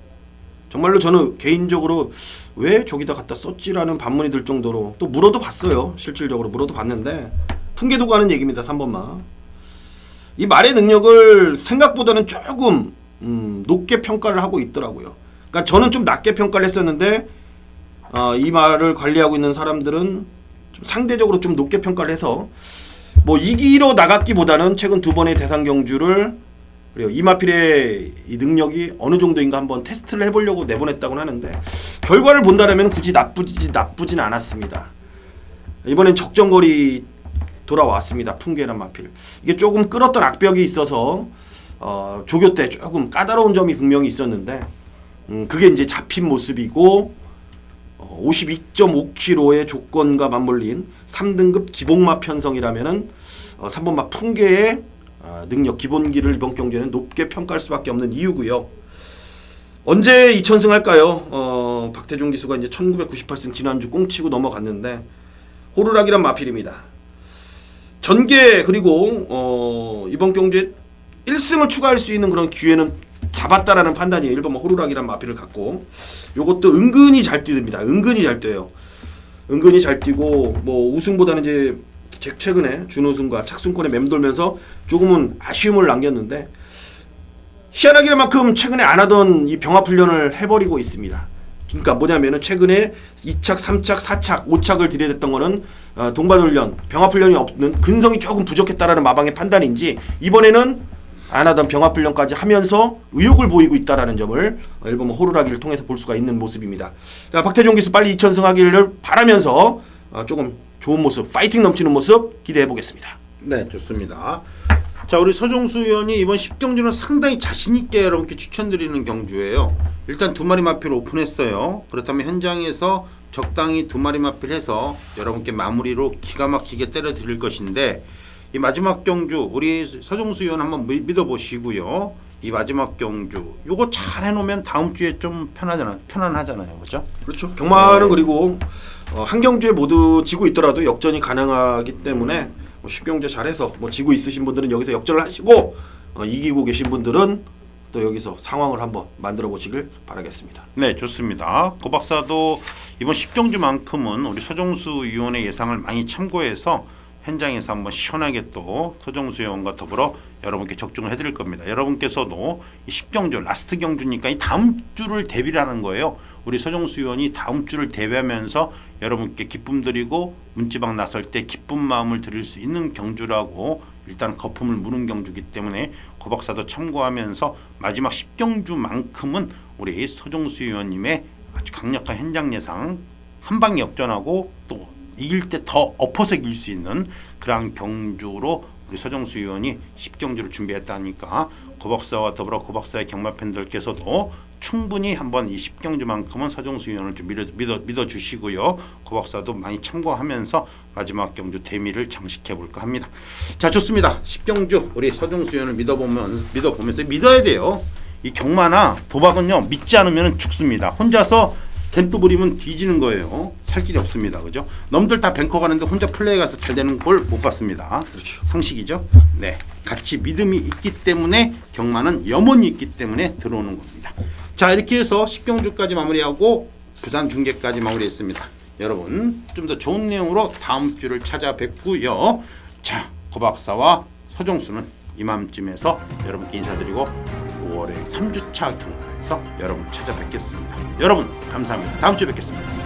정말로 저는 개인적으로 왜 저기다 갖다 썼지라는 반문이 들 정도로 또 물어도 봤어요. 실질적으로 물어도 봤는데 풍계도가 하는 얘기입니다. 3번마. 이 말의 능력을 생각보다는 조금 높게 평가를 하고 있더라고요. 그러니까 저는 좀 낮게 평가를 했었는데 이 말을 관리하고 있는 사람들은 좀 상대적으로 좀 높게 평가를 해서 뭐 이기로 나갔기보다는 최근 두 번의 대상 경주를 그래요. 이마필의 이 능력이 어느 정도인가 한번 테스트를 해보려고 내보냈다고는 하는데 결과를 본다면 굳이 나쁘진 않았습니다. 이번엔 적정거리 돌아왔습니다. 풍계란 마필. 이게 조금 끌었던 악벽이 있어서 조교 때 조금 까다로운 점이 분명히 있었는데 그게 이제 잡힌 모습이고 52.5kg의 조건과 맞물린 3등급 기복마 편성이라면은 3번마 풍계의 능력 기본기를 이번 경기에는 높게 평가할 수밖에 없는 이유고요. 언제 2000승 할까요? 박태종 기수가 이제 1998승 지난주 꽁치고 넘어갔는데 호루라기란 마필입니다. 전개 그리고 이번 경기에 1승을 추가할 수 있는 그런 기회는 잡았다라는 판단이에요. 1번 호루라기란 마필을 갖고 요것도 은근히 잘 뛰습니다. 은근히 잘 뛰어요. 은근히 잘 뛰고 뭐 우승보다는 이제 최근에 준우승과 착순권에 맴돌면서 조금은 아쉬움을 남겼는데 희한하기만큼 최근에 안 하던 이 병합 훈련을 해버리고 있습니다. 그러니까 뭐냐면은 최근에 2착, 3착, 4착, 5착을 들여댔던 거는 동반 훈련, 병합 훈련이 없는 근성이 조금 부족했다라는 마방의 판단인지 이번에는 안 하던 병합 훈련까지 하면서 의욕을 보이고 있다라는 점을 일본 호루라기를 통해서 볼 수가 있는 모습입니다. 자, 박태종 기수 빨리 2000승 하기를 바라면서 조금 좋은 모습, 파이팅 넘치는 모습 기대해 보겠습니다. 네, 좋습니다. 자, 우리 서종수 의원이 이번 10경주는 상당히 자신있게 여러분께 추천드리는 경주예요. 일단 두 마리 마필 오픈했어요. 그렇다면 현장에서 적당히 두 마리 마필 해서 여러분께 마무리로 기가 막히게 때려 드릴 것인데 이 마지막 경주 우리 서종수 의원 한번 믿어보시고요. 이 마지막 경주 요거 잘 해놓으면 다음 주에 좀 편안하잖아요. 그렇죠? 그렇죠. 경마는 그리고 한 경주에 모두 지고 있더라도 역전이 가능하기 때문에 10경주 잘해서 뭐 지고 있으신 분들은 여기서 역전을 하시고 이기고 계신 분들은 또 여기서 상황을 한번 만들어 보시길 바라겠습니다. 네, 좋습니다. 고 박사도 이번 10경주만큼은 우리 서종수 의원의 예상을 많이 참고해서 현장에서 한번 시원하게 또 서종수 의원과 더불어 여러분께 적중을 해드릴 겁니다. 여러분께서도 이 10경주 라스트 경주니까 이 다음 주를 대비하는 거예요. 우리 서종수 의원이 다음 주를 대비하면서 여러분께 기쁨 드리고 문지방 나설 때 기쁜 마음을 드릴 수 있는 경주라고 일단 거품을 무는 경주기 때문에 고 박사도 참고하면서 마지막 10경주만큼은 우리 서종수 의원님의 아주 강력한 현장 예상 한방 역전하고 또 이길 때 더 엎어서 이길 수 있는 그런 경주로 우리 서정수 의원이 10경주를 준비했다니까 고 박사와 더불어 고 박사의 경마 팬들께서도 충분히 한번 이 10경주만큼은 서정수 의원을 좀 믿어주시고요. 고 박사도 많이 참고하면서 마지막 경주 대미를 장식해 볼까 합니다. 자, 좋습니다. 10경주 우리 서정수 의원을 믿어보면서 믿어야 돼요. 이 경마나 도박은요 믿지 않으면 죽습니다. 혼자서 겐또 부리면 뒤지는 거예요. 살 길이 없습니다. 그죠? 넘들 다 뱅커 가는데 혼자 플레이 가서 잘 되는 걸 못 봤습니다. 그렇죠. 상식이죠? 네. 같이 믿음이 있기 때문에 경마는 염원이 있기 때문에 들어오는 겁니다. 자, 이렇게 해서 10경주까지 마무리하고 부산 중계까지 마무리했습니다. 여러분 좀 더 좋은 내용으로 다음 주를 찾아뵙고요. 자, 고 박사와 서종수는 이맘쯤에서 여러분께 인사드리고 5월의 3주차 경마에서 여러분 찾아뵙겠습니다. 여러분 감사합니다. 다음 주에 뵙겠습니다.